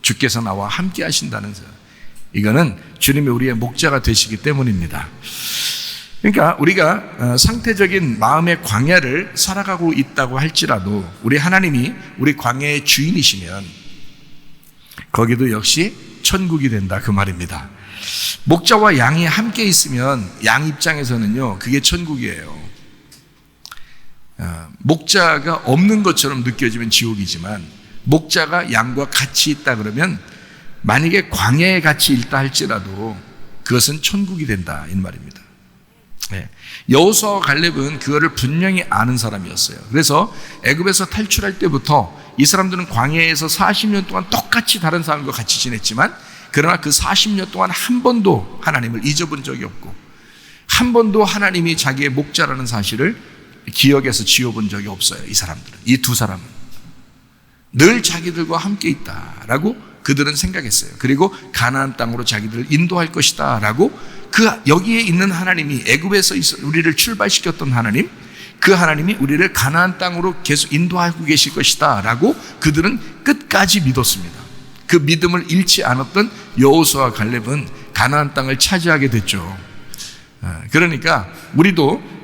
주께서 나와 함께 하신다는 것, 이거는 주님이 우리의 목자가 되시기 때문입니다. 그러니까 우리가 상태적인 마음의 광야를 살아가고 있다고 할지라도 우리 하나님이 우리 광야의 주인이시면 거기도 역시 천국이 된다, 그 말입니다. 목자와 양이 함께 있으면 양 입장에서는요, 그게 천국이에요. 목자가 없는 것처럼 느껴지면 지옥이지만 목자가 양과 같이 있다 그러면 만약에 광야에 같이 있다 할지라도 그것은 천국이 된다, 이 말입니다. 여호수아와 갈렙은 그거를 분명히 아는 사람이었어요. 그래서 애굽에서 탈출할 때부터 이 사람들은 광야에서 40년 동안 똑같이 다른 사람과 같이 지냈지만, 그러나 그 40년 동안 한 번도 하나님을 잊어본 적이 없고, 한 번도 하나님이 자기의 목자라는 사실을 기억에서 지워본 적이 없어요. 이 사람들은, 이 두 사람은 늘 자기들과 함께 있다라고 그들은 생각했어요. 그리고 가나안 땅으로 자기들을 인도할 것이다 라고, 여기에 있는 하나님이, 애굽에서 우리를 출발시켰던 하나님, 그 하나님이 우리를 가나안 땅으로 계속 인도하고 계실 것이다 라고 그들은 끝까지 믿었습니다. 그 믿음을 잃지 않았던 여호수아와 갈렙은 가나안 땅을 차지하게 됐죠. 그러니까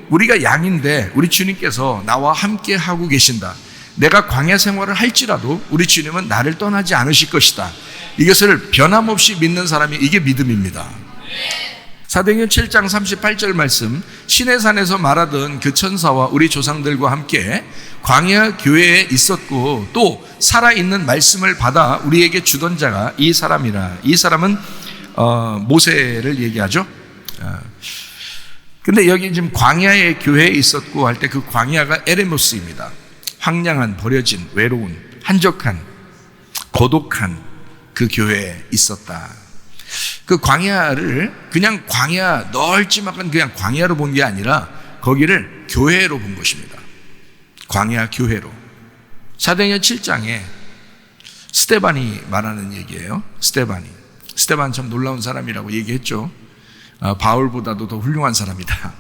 우리가 양인데 우리 주님께서 나와 함께 하고 계신다, 내가 광야 생활을 할지라도 우리 주님은 나를 떠나지 않으실 것이다, 이것을 변함없이 믿는 사람이, 이게 믿음입니다. 사도행전 7장 38절 말씀, 시내산에서 말하던 그 천사와 우리 조상들과 함께 광야 교회에 있었고 또 살아있는 말씀을 받아 우리에게 주던 자가 이 사람이라. 이 사람은 모세를 얘기하죠. 근데 여기 지금 광야의 교회에 있었고 할 때 그 광야가 에레모스입니다. 황량한, 버려진, 외로운, 한적한, 고독한 그 교회에 있었다. 그 광야를 그냥 광야, 넓지막한 그냥 광야로 본 게 아니라 거기를 교회로 본 것입니다. 광야 교회로. 사도행전 7장에 스데반이 말하는 얘기예요. 스데반 참 놀라운 사람이라고 얘기했죠. 바울보다도 더 훌륭한 사람이다.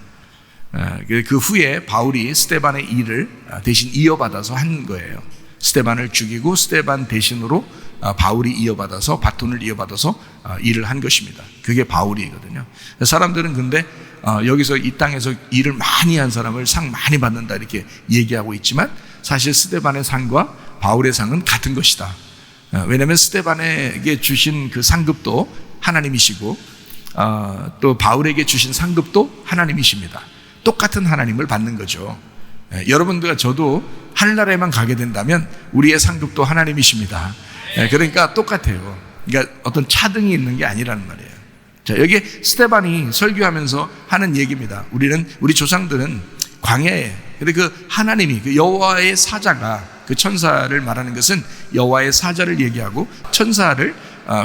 그 후에 바울이 스데반의 일을 대신 이어받아서 한 거예요. 스데반을 죽이고 스데반 대신으로 바울이 이어받아서, 바톤을 이어받아서 일을 한 것입니다. 그게 바울이거든요. 사람들은 근데 여기서 이 땅에서 일을 많이 한 사람을 상 많이 받는다 이렇게 얘기하고 있지만, 사실 스데반의 상과 바울의 상은 같은 것이다. 왜냐하면 스데반에게 주신 그 상급도 하나님이시고 또 바울에게 주신 상급도 하나님이십니다. 똑같은 하나님을 받는 거죠. 여러분들과 저도 하늘나라에만 가게 된다면 우리의 상급도 하나님이십니다. 그러니까 똑같아요. 그러니까 어떤 차등이 있는 게 아니라는 말이에요. 자, 여기 스데반이 설교하면서 하는 얘기입니다. 우리 조상들은 광야에, 근데 그 하나님이, 그 여호와의 사자가, 그 천사를 말하는 것은 여호와의 사자를 얘기하고, 천사를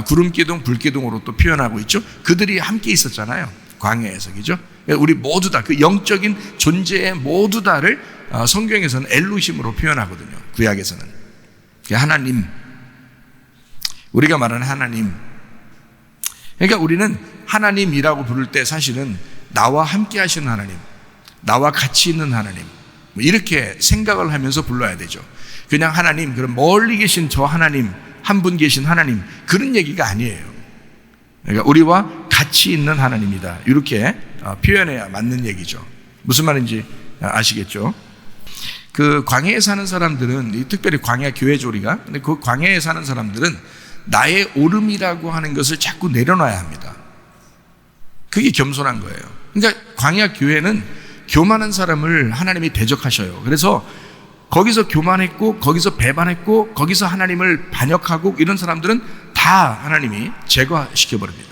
구름기둥, 불기둥으로 또 표현하고 있죠. 그들이 함께 있었잖아요. 광야에서, 그죠? 우리 모두 다, 그 영적인 존재의 모두 다를 성경에서는 엘로힘으로 표현하거든요. 구약에서는. 하나님, 우리가 말하는 하나님. 그러니까 우리는 하나님이라고 부를 때 사실은 나와 함께 하시는 하나님, 나와 같이 있는 하나님, 이렇게 생각을 하면서 불러야 되죠. 그냥 하나님, 그럼 멀리 계신 저 하나님, 한 분 계신 하나님, 그런 얘기가 아니에요. 그러니까 우리와 같이 있는 하나님이다, 이렇게 표현해야 맞는 얘기죠. 무슨 말인지 아시겠죠? 그 광야에 사는 사람들은, 특별히 광야 교회 조리가, 근데 그 광야에 사는 사람들은 나의 오름이라고 하는 것을 자꾸 내려놔야 합니다. 그게 겸손한 거예요. 그러니까 광야 교회는 교만한 사람을 하나님이 대적하셔요. 그래서 거기서 교만했고, 거기서 배반했고, 거기서 하나님을 반역하고, 이런 사람들은 다 하나님이 제거시켜버립니다.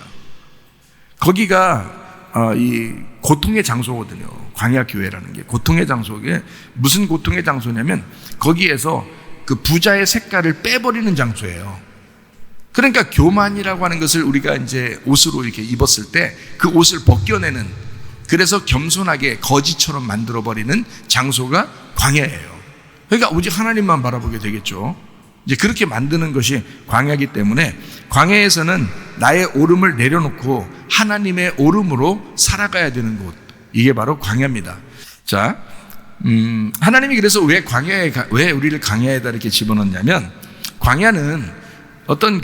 거기가 이 고통의 장소거든요. 광야 교회라는 게 고통의 장소에, 무슨 고통의 장소냐면 거기에서 그 부자의 색깔을 빼버리는 장소예요. 그러니까 교만이라고 하는 것을 우리가 이제 옷으로 이렇게 입었을 때 그 옷을 벗겨내는, 그래서 겸손하게 거지처럼 만들어버리는 장소가 광야예요. 그러니까 오직 하나님만 바라보게 되겠죠. 이제 그렇게 만드는 것이 광야이기 때문에 광야에서는 나의 오름을 내려놓고 하나님의 오름으로 살아가야 되는 곳, 이게 바로 광야입니다. 자, 하나님이 그래서 왜 우리를 광야에다 이렇게 집어넣냐면, 광야는 어떤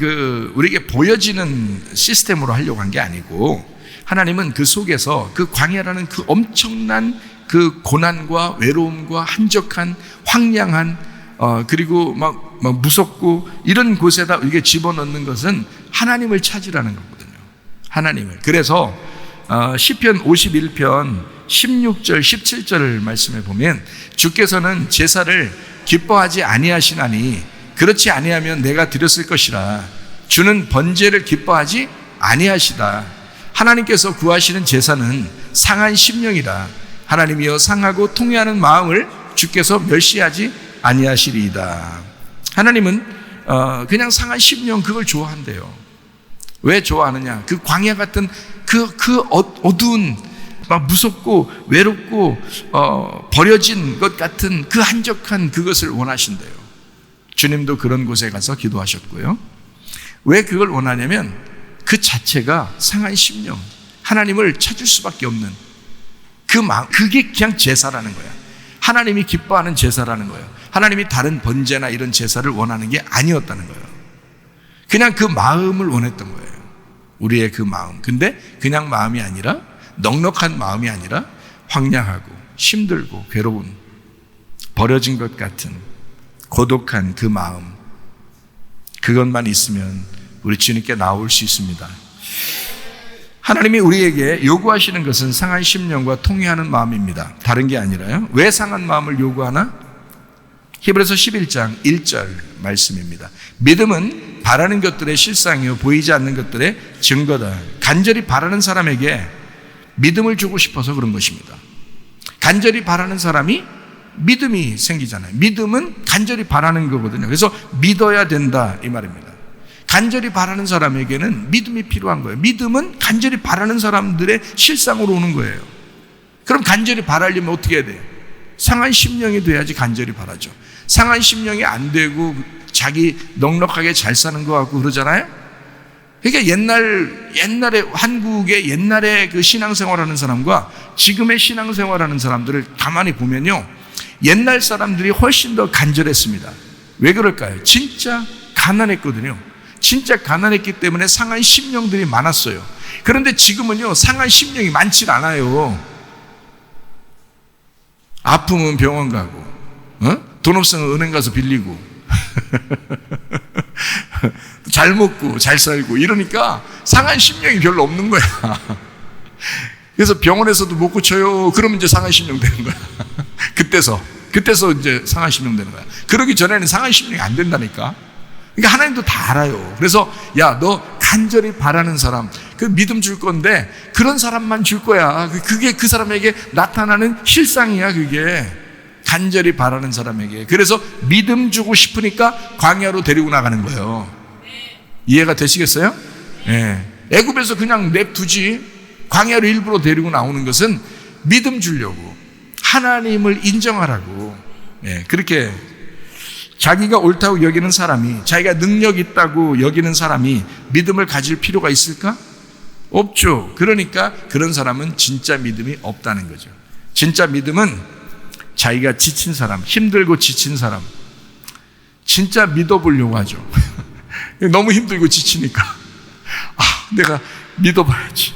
우리에게 보여지는 시스템으로 하려고 한 게 아니고, 하나님은 그 속에서 그 광야라는 그 엄청난 그 고난과 외로움과 한적한, 황량한, 그리고 막 무섭고 이런 곳에다 이게 집어넣는 것은 하나님을 찾으라는 거거든요. 하나님을. 그래서 시편 51편 16절 17절을 말씀해 보면, 주께서는 제사를 기뻐하지 아니하시나니 그렇지 아니하면 내가 드렸을 것이라. 주는 번제를 기뻐하지 아니하시다. 하나님께서 구하시는 제사는 상한 심령이라. 하나님이여 상하고 통회하는 마음을 주께서 멸시하지 아니하시리이다. 하나님은 그냥 상한 심령 그걸 좋아한대요. 왜 좋아하느냐? 그 광야 같은 그 어두운, 막 무섭고 외롭고 버려진 것 같은 그 한적한 그것을 원하신대요. 주님도 그런 곳에 가서 기도하셨고요. 왜 그걸 원하냐면 그 자체가 상한 심령, 하나님을 찾을 수밖에 없는 그 마음, 그게 그냥 제사라는 거야. 하나님이 기뻐하는 제사라는 거예요. 하나님이 다른 번제나 이런 제사를 원하는 게 아니었다는 거예요. 그냥 그 마음을 원했던 거예요. 우리의 그 마음. 근데 그냥 마음이 아니라, 넉넉한 마음이 아니라 황량하고 힘들고 괴로운, 버려진 것 같은 고독한 그 마음, 그것만 있으면 우리 주님께 나올 수 있습니다. 하나님이 우리에게 요구하시는 것은 상한 심령과 통회하는 마음입니다. 다른 게 아니라요. 왜 상한 마음을 요구하나? 히브리서 11장 1절 말씀입니다. 믿음은 바라는 것들의 실상이요 보이지 않는 것들의 증거다. 간절히 바라는 사람에게 믿음을 주고 싶어서 그런 것입니다. 간절히 바라는 사람이 믿음이 생기잖아요. 믿음은 간절히 바라는 거거든요. 그래서 믿어야 된다 이 말입니다. 간절히 바라는 사람에게는 믿음이 필요한 거예요. 믿음은 간절히 바라는 사람들의 실상으로 오는 거예요. 그럼 간절히 바라려면 어떻게 해야 돼요? 상한 심령이 돼야지 간절히 바라죠. 상한 심령이 안 되고 자기 넉넉하게 잘 사는 거 같고 그러잖아요. 그러니까 옛날에 한국의 옛날에 그 신앙생활하는 사람과 지금의 신앙생활하는 사람들을 가만히 보면요, 옛날 사람들이 훨씬 더 간절했습니다. 왜 그럴까요? 진짜 가난했거든요. 진짜 가난했기 때문에 상한 심령들이 많았어요. 그런데 지금은요, 상한 심령이 많지 않아요. 아프면 병원 가고, 돈 없으면 은행 가서 빌리고, 잘 먹고 잘 살고 이러니까 상한 심령이 별로 없는 거야. 그래서 병원에서도 못 고쳐요. 그러면 이제 상한 심령 되는 거야. 그때서 이제 상한 심령 되는 거야. 그러기 전에는 상한 심령이 안 된다니까. 그러니까 하나님도 다 알아요. 그래서 야, 너 간절히 바라는 사람, 그 믿음 줄 건데 그런 사람만 줄 거야. 그게 그 사람에게 나타나는 실상이야. 그게 간절히 바라는 사람에게. 그래서 믿음 주고 싶으니까 광야로 데리고 나가는 거예요. 이해가 되시겠어요? 예. 애굽에서 그냥 냅두지 광야로 일부러 데리고 나오는 것은 믿음 주려고, 하나님을 인정하라고. 예. 그렇게 자기가 옳다고 여기는 사람이, 자기가 능력 있다고 여기는 사람이 믿음을 가질 필요가 있을까? 없죠. 그러니까 그런 사람은 진짜 믿음이 없다는 거죠. 진짜 믿음은 자기가 지친 사람, 힘들고 지친 사람, 진짜 믿어보려고 하죠. 너무 힘들고 지치니까 내가 믿어봐야지,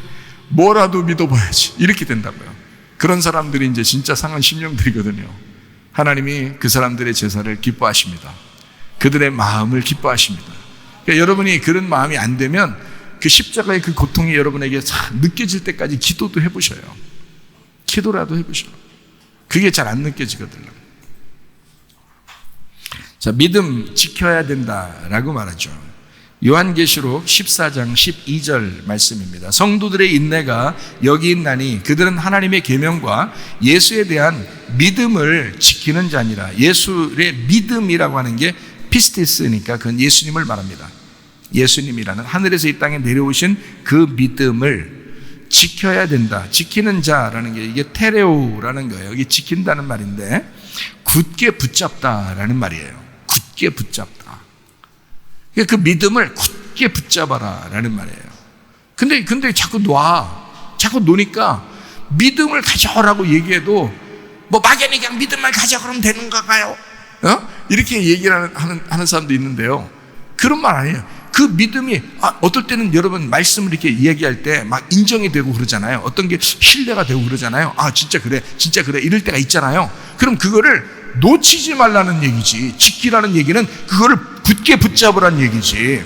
뭐라도 믿어봐야지, 이렇게 된다고요. 그런 사람들이 이제 진짜 상한 심령들이거든요. 하나님이 그 사람들의 제사를 기뻐하십니다. 그들의 마음을 기뻐하십니다. 그러니까 여러분이 그런 마음이 안 되면 그 십자가의 그 고통이 여러분에게 느껴질 때까지 기도도 해보셔요. 기도라도 해보셔요. 그게 잘 안 느껴지거든요. 자, 믿음 지켜야 된다라고 말하죠. 요한계시록 14장 12절 말씀입니다. 성도들의 인내가 여기 있나니 그들은 하나님의 계명과 예수에 대한 믿음을 지키는 자니라. 예수의 믿음이라고 하는 게 피스티스니까 그건 예수님을 말합니다. 예수님이라는 하늘에서 이 땅에 내려오신 그 믿음을 지켜야 된다. 지키는 자라는 게 이게 테레오라는 거예요. 이게 지킨다는 말인데 굳게 붙잡다라는 말이에요. 굳게 붙잡다. 그 믿음을 굳게 붙잡아라 라는 말이에요. 근데 자꾸 놓으니까 믿음을 가져라고 얘기해도 뭐 막연히 그냥 믿음만 가져 그러면 되는 건가요? 이렇게 얘기를 하는 사람도 있는데요. 그런 말 아니에요. 그 믿음이 어떨 때는 여러분 말씀을 이렇게 이야기할 때 막 인정이 되고 그러잖아요. 어떤 게 신뢰가 되고 그러잖아요. 진짜 그래 이럴 때가 있잖아요. 그럼 그거를 놓치지 말라는 얘기지, 지키라는 얘기는 그거를 굳게 붙잡으라는 얘기지,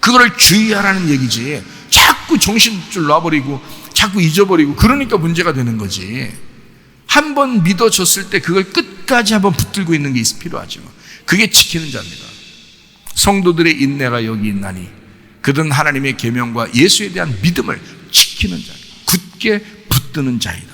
그거를 주의하라는 얘기지. 자꾸 정신줄 놔버리고 자꾸 잊어버리고 그러니까 문제가 되는 거지. 한 번 믿어졌을 때 그걸 끝까지 한번 붙들고 있는 게 필요하죠. 그게 지키는 자입니다. 성도들의 인내가 여기 있나니 그들은 하나님의 계명과 예수에 대한 믿음을 지키는 자, 굳게 붙드는 자이다.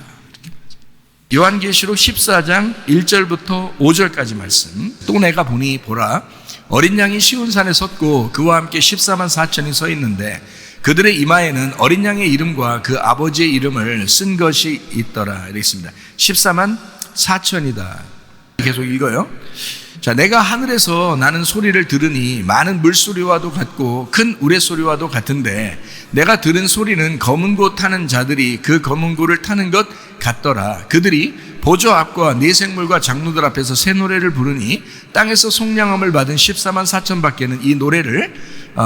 요한계시록 14장 1절부터 5절까지 말씀. 또 내가 보니 보라, 어린 양이 시온산에 섰고 그와 함께 14만 4천이 서 있는데 그들의 이마에는 어린 양의 이름과 그 아버지의 이름을 쓴 것이 있더라. 이렇게 있습니다. 14만 4천이다. 계속 읽어요. 자, 내가 하늘에서 나는 소리를 들으니 많은 물소리와도 같고 큰 우레소리와도 같은데 내가 들은 소리는 검은 고 타는 자들이 그 검은 고를 타는 것 같더라. 그들이 보좌 앞과 네 생물과 장로들 앞에서 새 노래를 부르니 땅에서 속량함을 받은 14만 4천 밖에는 이 노래를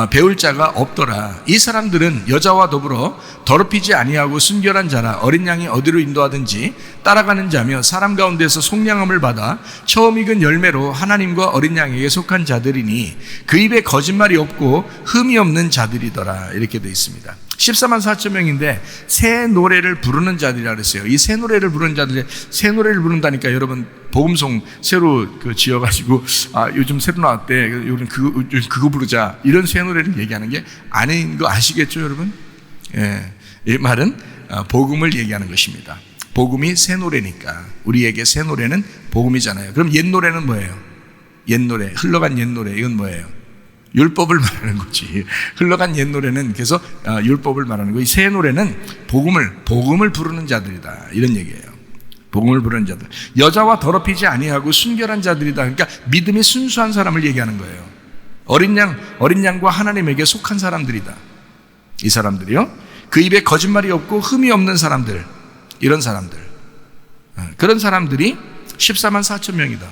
배울 자가 없더라. 이 사람들은 여자와 더불어 더럽히지 아니하고 순결한 자라 어린 양이 어디로 인도하든지 따라가는 자며 사람 가운데서 속량함을 받아 처음 익은 열매로 하나님과 어린 양에게 속한 자들이니 그 입에 거짓말이 없고 흠이 없는 자들이더라. 이렇게 되어 있습니다. 14만 4천 명인데 새 노래를 부르는 자들이라 그랬어요. 이 새 노래를 부르는 자들이 새 노래를 부른다니까 여러분 복음송 새로 지어가지고 요즘 새로 나왔대. 요즘 그거 부르자. 이런 새 노래를 얘기하는 게 아닌 거 아시겠죠, 여러분? 예, 이 말은 복음을 얘기하는 것입니다. 복음이 새 노래니까 우리에게 새 노래는 복음이잖아요. 그럼 옛 노래는 뭐예요? 옛 노래, 흘러간 옛 노래 이건 뭐예요? 율법을 말하는 거지. 흘러간 옛 노래는 그래서 율법을 말하는 거고 이 새 노래는 복음을 부르는 자들이다. 이런 얘기예요. 복음을 부르는 자들. 여자와 더럽히지 아니하고 순결한 자들이다. 그러니까 믿음이 순수한 사람을 얘기하는 거예요. 어린 양과 하나님에게 속한 사람들이다. 이 사람들이요. 그 입에 거짓말이 없고 흠이 없는 사람들. 이런 사람들. 그런 사람들이 14만 4천 명이다.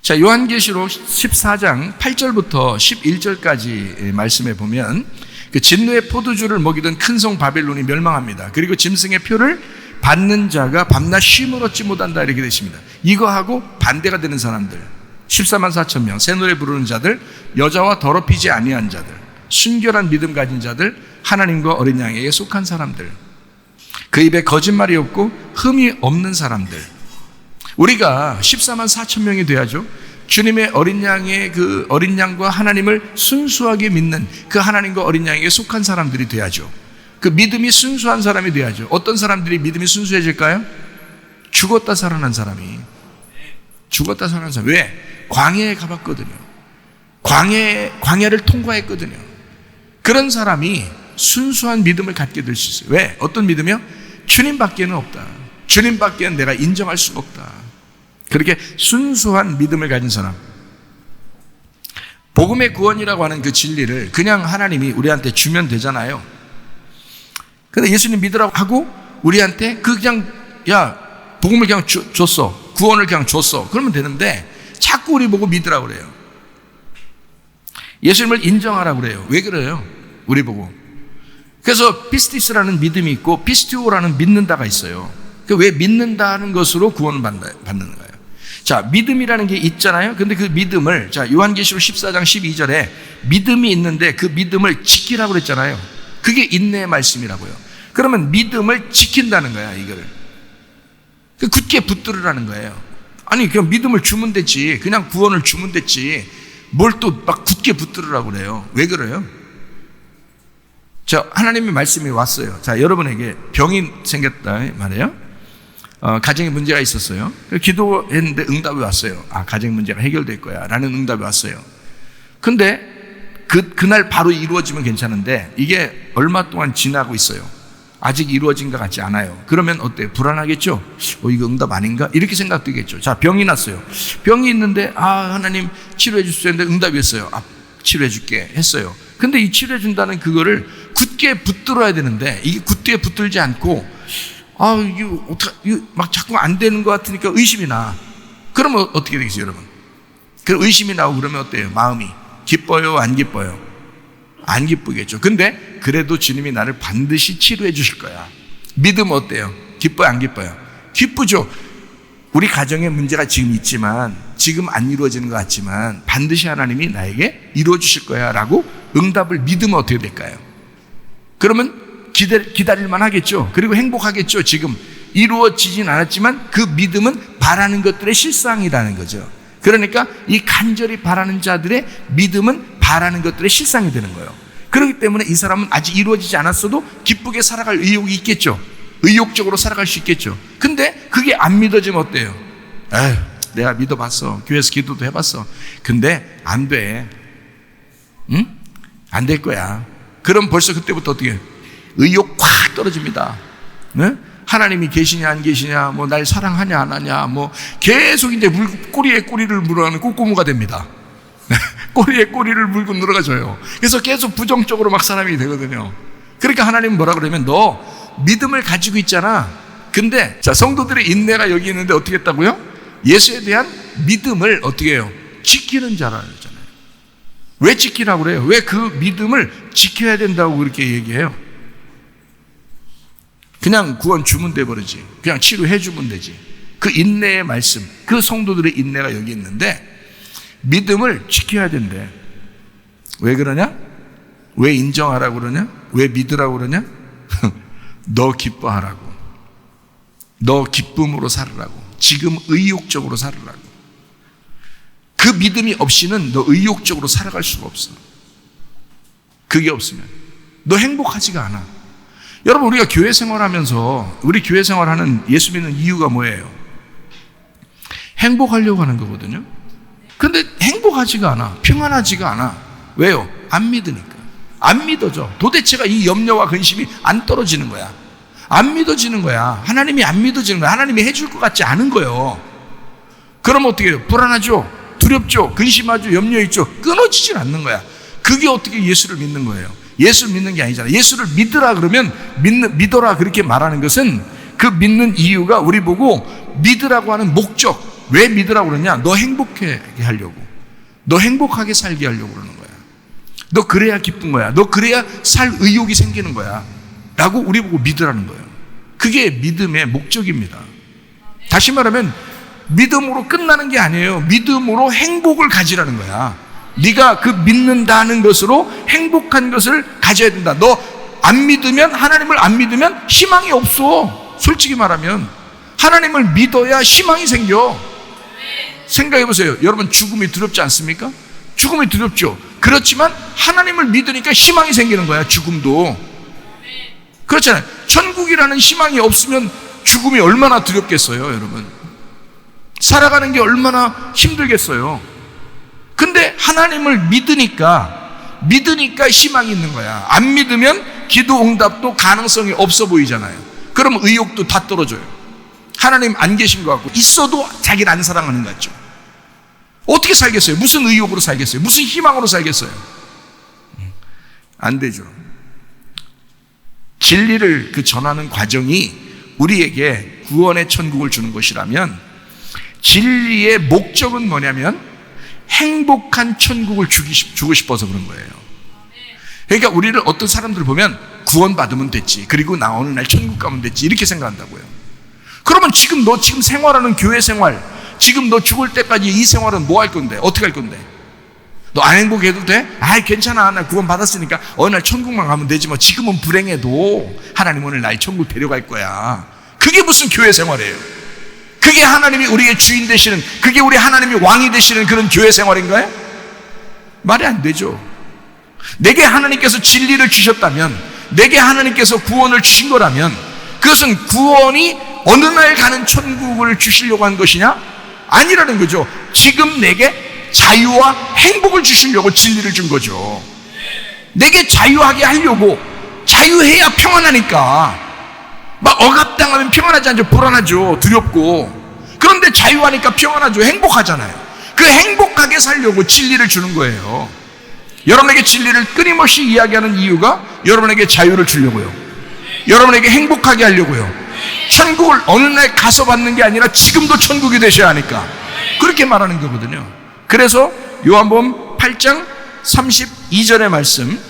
자, 요한계시록 14장 8절부터 11절까지 말씀해 보면 그 진노의 포도주를 먹이던 큰 성 바벨론이 멸망합니다. 그리고 짐승의 표를 받는 자가 밤낮 쉼을 얻지 못한다. 이렇게 되십니다. 이거하고 반대가 되는 사람들 14만 4천 명, 새 노래 부르는 자들, 여자와 더럽히지 아니한 자들, 순결한 믿음 가진 자들, 하나님과 어린 양에게 속한 사람들, 그 입에 거짓말이 없고 흠이 없는 사람들. 우리가 14만 4천 명이 돼야죠. 주님의 어린 양의 그 어린 양과 하나님을 순수하게 믿는 그 하나님과 어린 양에게 속한 사람들이 돼야죠. 그 믿음이 순수한 사람이 돼야죠. 어떤 사람들이 믿음이 순수해질까요? 죽었다 살아난 사람이. 죽었다 살아난 사람. 왜? 광야에 가봤거든요. 광야를 통과했거든요. 그런 사람이 순수한 믿음을 갖게 될 수 있어요. 왜? 어떤 믿음이요? 주님밖에는 없다. 주님밖에는 내가 인정할 수가 없다. 그렇게 순수한 믿음을 가진 사람. 복음의 구원이라고 하는 그 진리를 그냥 하나님이 우리한테 주면 되잖아요. 근데 예수님 믿으라고 하고 우리한테 그냥 복음을 그냥 줬어. 구원을 그냥 줬어. 그러면 되는데 자꾸 우리 보고 믿으라고 그래요. 예수님을 인정하라고 그래요. 왜 그래요? 우리 보고. 그래서 피스티스라는 믿음이 있고 피스티오라는 믿는다가 있어요. 왜 믿는다는 것으로 구원을 받는 거예요. 자, 믿음이라는 게 있잖아요. 근데 그 믿음을, 자, 요한계시록 14장 12절에 믿음이 있는데 그 믿음을 지키라고 그랬잖아요. 그게 인내의 말씀이라고요. 그러면 믿음을 지킨다는 거야, 이거를. 굳게 붙들으라는 거예요. 아니, 그냥 믿음을 주면 됐지. 그냥 구원을 주면 됐지. 뭘 또 막 굳게 붙들으라고 그래요. 왜 그래요? 자, 하나님의 말씀이 왔어요. 자, 여러분에게 병이 생겼다 말이에요. 가정에 문제가 있었어요. 기도했는데 응답이 왔어요. 가정 문제가 해결될 거야 라는 응답이 왔어요. 근데 그날 바로 이루어지면 괜찮은데 이게 얼마 동안 지나고 있어요. 아직 이루어진 것 같지 않아요. 그러면 어때요? 불안하겠죠? 이거 응답 아닌가? 이렇게 생각되겠죠. 자, 병이 났어요. 병이 있는데 하나님 치료해 줄 수 있는데 응답이 왔어요. 치료해 줄게 했어요. 근데 이 치료해 준다는 그거를 굳게 붙들어야 되는데 이게 굳게 붙들지 않고 이거 어떻게 막 자꾸 안 되는 것 같으니까 의심이 나. 그러면 어떻게 되겠어요, 여러분? 그 의심이 나고 그러면 어때요? 마음이 기뻐요, 안 기뻐요? 안 기쁘겠죠. 근데 그래도 주님이 나를 반드시 치료해 주실 거야. 믿음 어때요? 기뻐요, 안 기뻐요? 기쁘죠. 우리 가정에 문제가 지금 있지만 지금 안 이루어지는 것 같지만 반드시 하나님이 나에게 이루어 주실 거야 라고 응답을 믿으면 어떻게 될까요? 그러면 기다릴만 하겠죠. 그리고 행복하겠죠. 지금 이루어지진 않았지만 그 믿음은 바라는 것들의 실상이라는 거죠. 그러니까 이 간절히 바라는 자들의 믿음은 바라는 것들의 실상이 되는 거예요. 그렇기 때문에 이 사람은 아직 이루어지지 않았어도 기쁘게 살아갈 의욕이 있겠죠. 의욕적으로 살아갈 수 있겠죠. 근데 그게 안 믿어지면 어때요? 에휴, 내가 믿어봤어. 교회에서 기도도 해봤어. 근데 안 돼. 응? 안 될 거야. 그럼 벌써 그때부터 어떻게 해요? 의욕 확 떨어집니다. 네? 하나님이 계시냐 안 계시냐, 뭐 날 사랑하냐 안 하냐, 뭐 계속 이제 꼬리에 꼬리를 물어가는 꼬꼬무가 됩니다. 꼬리에 꼬리를 물고 늘어가져요. 그래서 계속 부정적으로 막 사람이 되거든요. 그러니까 하나님은 뭐라 그러면 너 믿음을 가지고 있잖아. 근데 자, 성도들의 인내가 여기 있는데 어떻게 했다고요? 예수에 대한 믿음을 어떻게 해요? 지키는 자라 그러잖아요. 왜 지키라고 그래요? 왜 그 믿음을 지켜야 된다고 그렇게 얘기해요? 그냥 구원 주면 돼버리지. 그냥 치료해 주면 되지. 그 인내의 말씀, 그 성도들의 인내가 여기 있는데 믿음을 지켜야 된대. 왜 그러냐? 왜 인정하라고 그러냐? 왜 믿으라고 그러냐? 너 기뻐하라고. 너 기쁨으로 살으라고. 지금 의욕적으로 살으라고. 그 믿음이 없이는 너 의욕적으로 살아갈 수가 없어. 그게 없으면 너 행복하지가 않아. 여러분, 우리가 교회 생활하면서 우리 교회 생활하는 예수 믿는 이유가 뭐예요? 행복하려고 하는 거거든요. 근데 행복하지가 않아. 평안하지가 않아. 왜요? 안 믿으니까. 안 믿어져. 도대체가 이 염려와 근심이 안 떨어지는 거야. 안 믿어지는 거야. 하나님이 안 믿어지는 거야. 하나님이 해줄 것 같지 않은 거예요. 그럼 어떻게 해요? 불안하죠? 두렵죠? 근심하죠? 염려있죠? 끊어지질 않는 거야. 그게 어떻게 예수를 믿는 거예요? 예수를 믿는 게 아니잖아. 예수를 믿으라 그러면 믿어라 그렇게 말하는 것은 그 믿는 이유가 우리 보고 믿으라고 하는 목적. 왜 믿으라고 그러냐? 너 행복하게 하려고. 너 행복하게 살게 하려고 그러는 거야. 너 그래야 기쁜 거야. 너 그래야 살 의욕이 생기는 거야. 라고 우리 보고 믿으라는 거예요. 그게 믿음의 목적입니다. 다시 말하면 믿음으로 끝나는 게 아니에요. 믿음으로 행복을 가지라는 거야. 네가 그 믿는다는 것으로 행복한 것을 가져야 된다. 너 안 믿으면, 하나님을 안 믿으면 희망이 없어. 솔직히 말하면 하나님을 믿어야 희망이 생겨. 생각해 보세요. 여러분, 죽음이 두렵지 않습니까? 죽음이 두렵죠. 그렇지만 하나님을 믿으니까 희망이 생기는 거야. 죽음도 그렇잖아요. 천국이라는 희망이 없으면 죽음이 얼마나 두렵겠어요. 여러분, 살아가는 게 얼마나 힘들겠어요. 근데 하나님을 믿으니까 희망이 있는 거야. 안 믿으면 기도 응답도 가능성이 없어 보이잖아요. 그럼 의욕도 다 떨어져요. 하나님 안 계신 것 같고, 있어도 자기를 안 사랑하는 것 같죠. 어떻게 살겠어요? 무슨 의욕으로 살겠어요? 무슨 희망으로 살겠어요? 안 되죠. 진리를 전하는 과정이 우리에게 구원의 천국을 주는 것이라면, 진리의 목적은 뭐냐면 행복한 천국을 주고 싶어서 그런 거예요. 그러니까 우리를 어떤 사람들 보면 구원받으면 됐지, 그리고 나 어느 날 천국 가면 됐지, 이렇게 생각한다고요. 그러면 지금 너 생활하는 교회 생활, 지금 너 죽을 때까지 이 생활은 뭐 할 건데? 어떻게 할 건데? 너 안 행복해도 돼? 아이, 괜찮아. 나 구원 받았으니까 어느 날 천국만 가면 되지 뭐. 지금은 불행해도 하나님 오늘 날 천국 데려갈 거야. 그게 무슨 교회 생활이에요? 그게 하나님이 우리의 주인 되시는, 그게 우리 하나님이 왕이 되시는 그런 교회 생활인가요? 말이 안 되죠. 내게 하나님께서 진리를 주셨다면, 내게 하나님께서 구원을 주신 거라면, 그것은 구원이 어느 날 가는 천국을 주시려고 한 것이냐? 아니라는 거죠. 지금 내게 자유와 행복을 주시려고 진리를 준 거죠. 내게 자유하게 하려고. 자유해야 평안하니까. 막 억압당하면 평안하지 않죠. 불안하죠. 두렵고. 그런데 자유하니까 평안하죠. 행복하잖아요. 그 행복하게 살려고 진리를 주는 거예요. 여러분에게 진리를 끊임없이 이야기하는 이유가 여러분에게 자유를 주려고요. 여러분에게 행복하게 하려고요. 천국을 어느 날 가서 받는 게 아니라 지금도 천국이 되셔야 하니까 그렇게 말하는 거거든요. 그래서 요한복음 8장 32절의 말씀,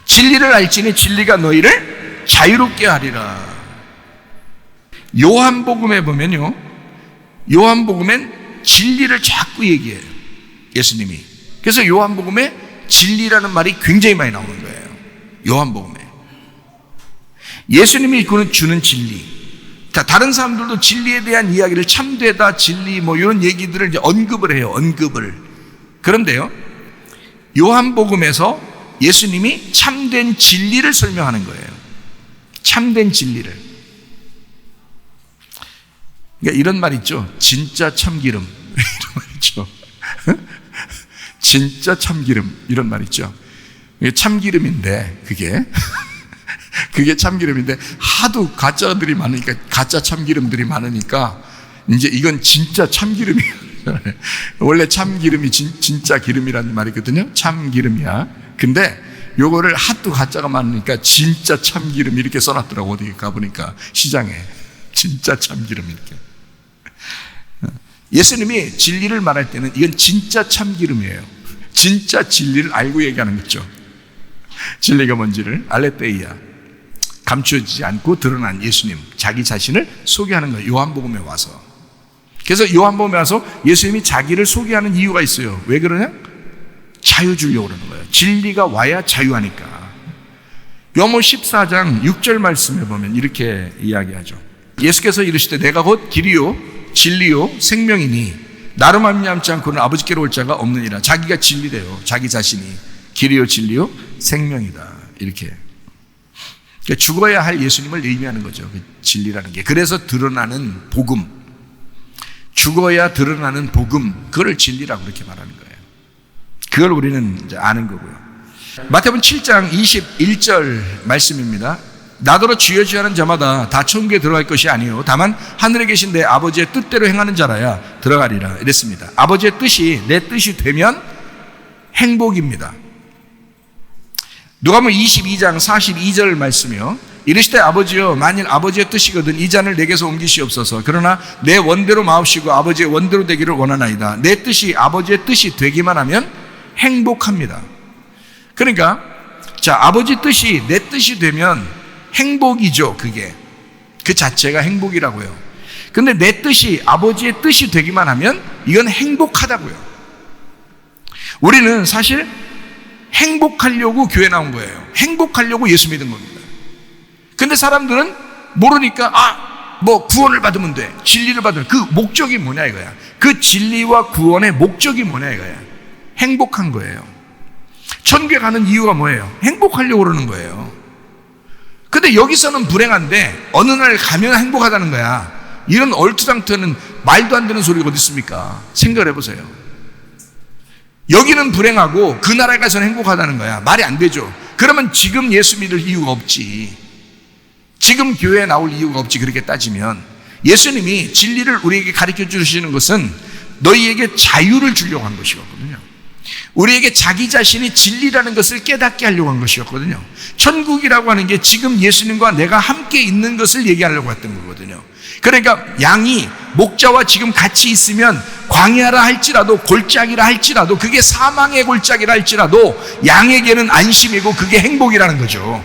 진리를 알지니 진리가 너희를 자유롭게 하리라. 요한복음에 보면요, 요한복음엔 진리를 자꾸 얘기해요, 예수님이. 그래서 요한복음에 진리라는 말이 굉장히 많이 나오는 거예요. 요한복음에 예수님이 주는 진리. 자, 다른 사람들도 진리에 대한 이야기를 참되다, 진리 뭐 이런 얘기들을 이제 언급을 해요. 언급을. 그런데요, 요한복음에서 예수님이 참된 진리를 설명하는 거예요. 참된 진리를. 그러니까 이런 말 있죠. 진짜 참기름. 이런 말 있죠. 진짜 참기름. 이런 말 있죠. 이게 참기름인데, 그게 참기름인데, 하도 가짜들이 많으니까, 가짜 참기름들이 많으니까, 이제 이건 진짜 참기름이에요. 원래 참기름이 진짜 기름이라는 말이거든요. 참기름이야. 근데 요거를 하도 가짜가 많으니까 진짜 참기름 이렇게 써놨더라고. 어디 가보니까 시장에 진짜 참기름 이렇게. 예수님이 진리를 말할 때는 이건 진짜 참기름이에요. 진짜 진리를 알고 얘기하는 거죠. 진리가 뭔지를 알레테이아, 감추어지지 않고 드러난 예수님, 자기 자신을 소개하는 거예요. 요한복음에 와서. 그래서 요한복음에 와서 예수님이 자기를 소개하는 이유가 있어요. 왜 그러냐? 자유 주려고 그러는 거예요. 진리가 와야 자유하니까. 요한복음 14장 6절 말씀에 보면 이렇게 이야기하죠. 예수께서 이르시되 내가 곧 길이요 진리요 생명이니 나로 말미암지 않고는 아버지께로 올 자가 없느니라. 자기가 진리래요. 자기 자신이 길이요 진리요 생명이다. 이렇게. 그러니까 죽어야 할 예수님을 의미하는 거죠. 그 진리라는 게. 그래서 드러나는 복음, 죽어야 드러나는 복음, 그걸 진리라고 그렇게 말하는 거예요. 그걸 우리는 이제 아는 거고요. 마태복음 7장 21절 말씀입니다. 나더러 주여 주여 하는 자마다 다 천국에 들어갈 것이 아니요 다만 하늘에 계신 내 아버지의 뜻대로 행하는 자라야 들어가리라 이랬습니다. 아버지의 뜻이 내 뜻이 되면 행복입니다. 누가복음 22장 42절 말씀이요. 이르시되 아버지여 만일 아버지의 뜻이거든 이 잔을 내게서 옮기시옵소서. 그러나 내 원대로 마옵시고 아버지의 원대로 되기를 원하나이다. 내 뜻이 아버지의 뜻이 되기만 하면 행복합니다. 그러니까 자, 아버지 뜻이 내 뜻이 되면 행복이죠. 그게 그 자체가 행복이라고요. 근데 내 뜻이 아버지의 뜻이 되기만 하면 이건 행복하다고요. 우리는 사실 행복하려고 교회 나온 거예요. 행복하려고 예수 믿은 겁니다. 근데 사람들은 모르니까 뭐 구원을 받으면 돼, 진리를 받으면 그 목적이 뭐냐 이거야. 그 진리와 구원의 목적이 뭐냐 이거야. 행복한 거예요. 천국에 가는 이유가 뭐예요? 행복하려고 그러는 거예요. 근데 여기서는 불행한데 어느 날 가면 행복하다는 거야. 이런 얼토당토는 말도 안 되는 소리가 어디 있습니까? 생각을 해보세요. 여기는 불행하고 그 나라에 가서는 행복하다는 거야. 말이 안 되죠. 그러면 지금 예수 믿을 이유가 없지. 지금 교회에 나올 이유가 없지. 그렇게 따지면 예수님이 진리를 우리에게 가르쳐 주시는 것은 너희에게 자유를 주려고 한 것이었거든요. 우리에게 자기 자신이 진리라는 것을 깨닫게 하려고 한 것이었거든요. 천국이라고 하는 게 지금 예수님과 내가 함께 있는 것을 얘기하려고 했던 거거든요. 그러니까 양이 목자와 지금 같이 있으면 광야라 할지라도 골짜기라 할지라도 그게 사망의 골짜기라 할지라도 양에게는 안심이고 그게 행복이라는 거죠.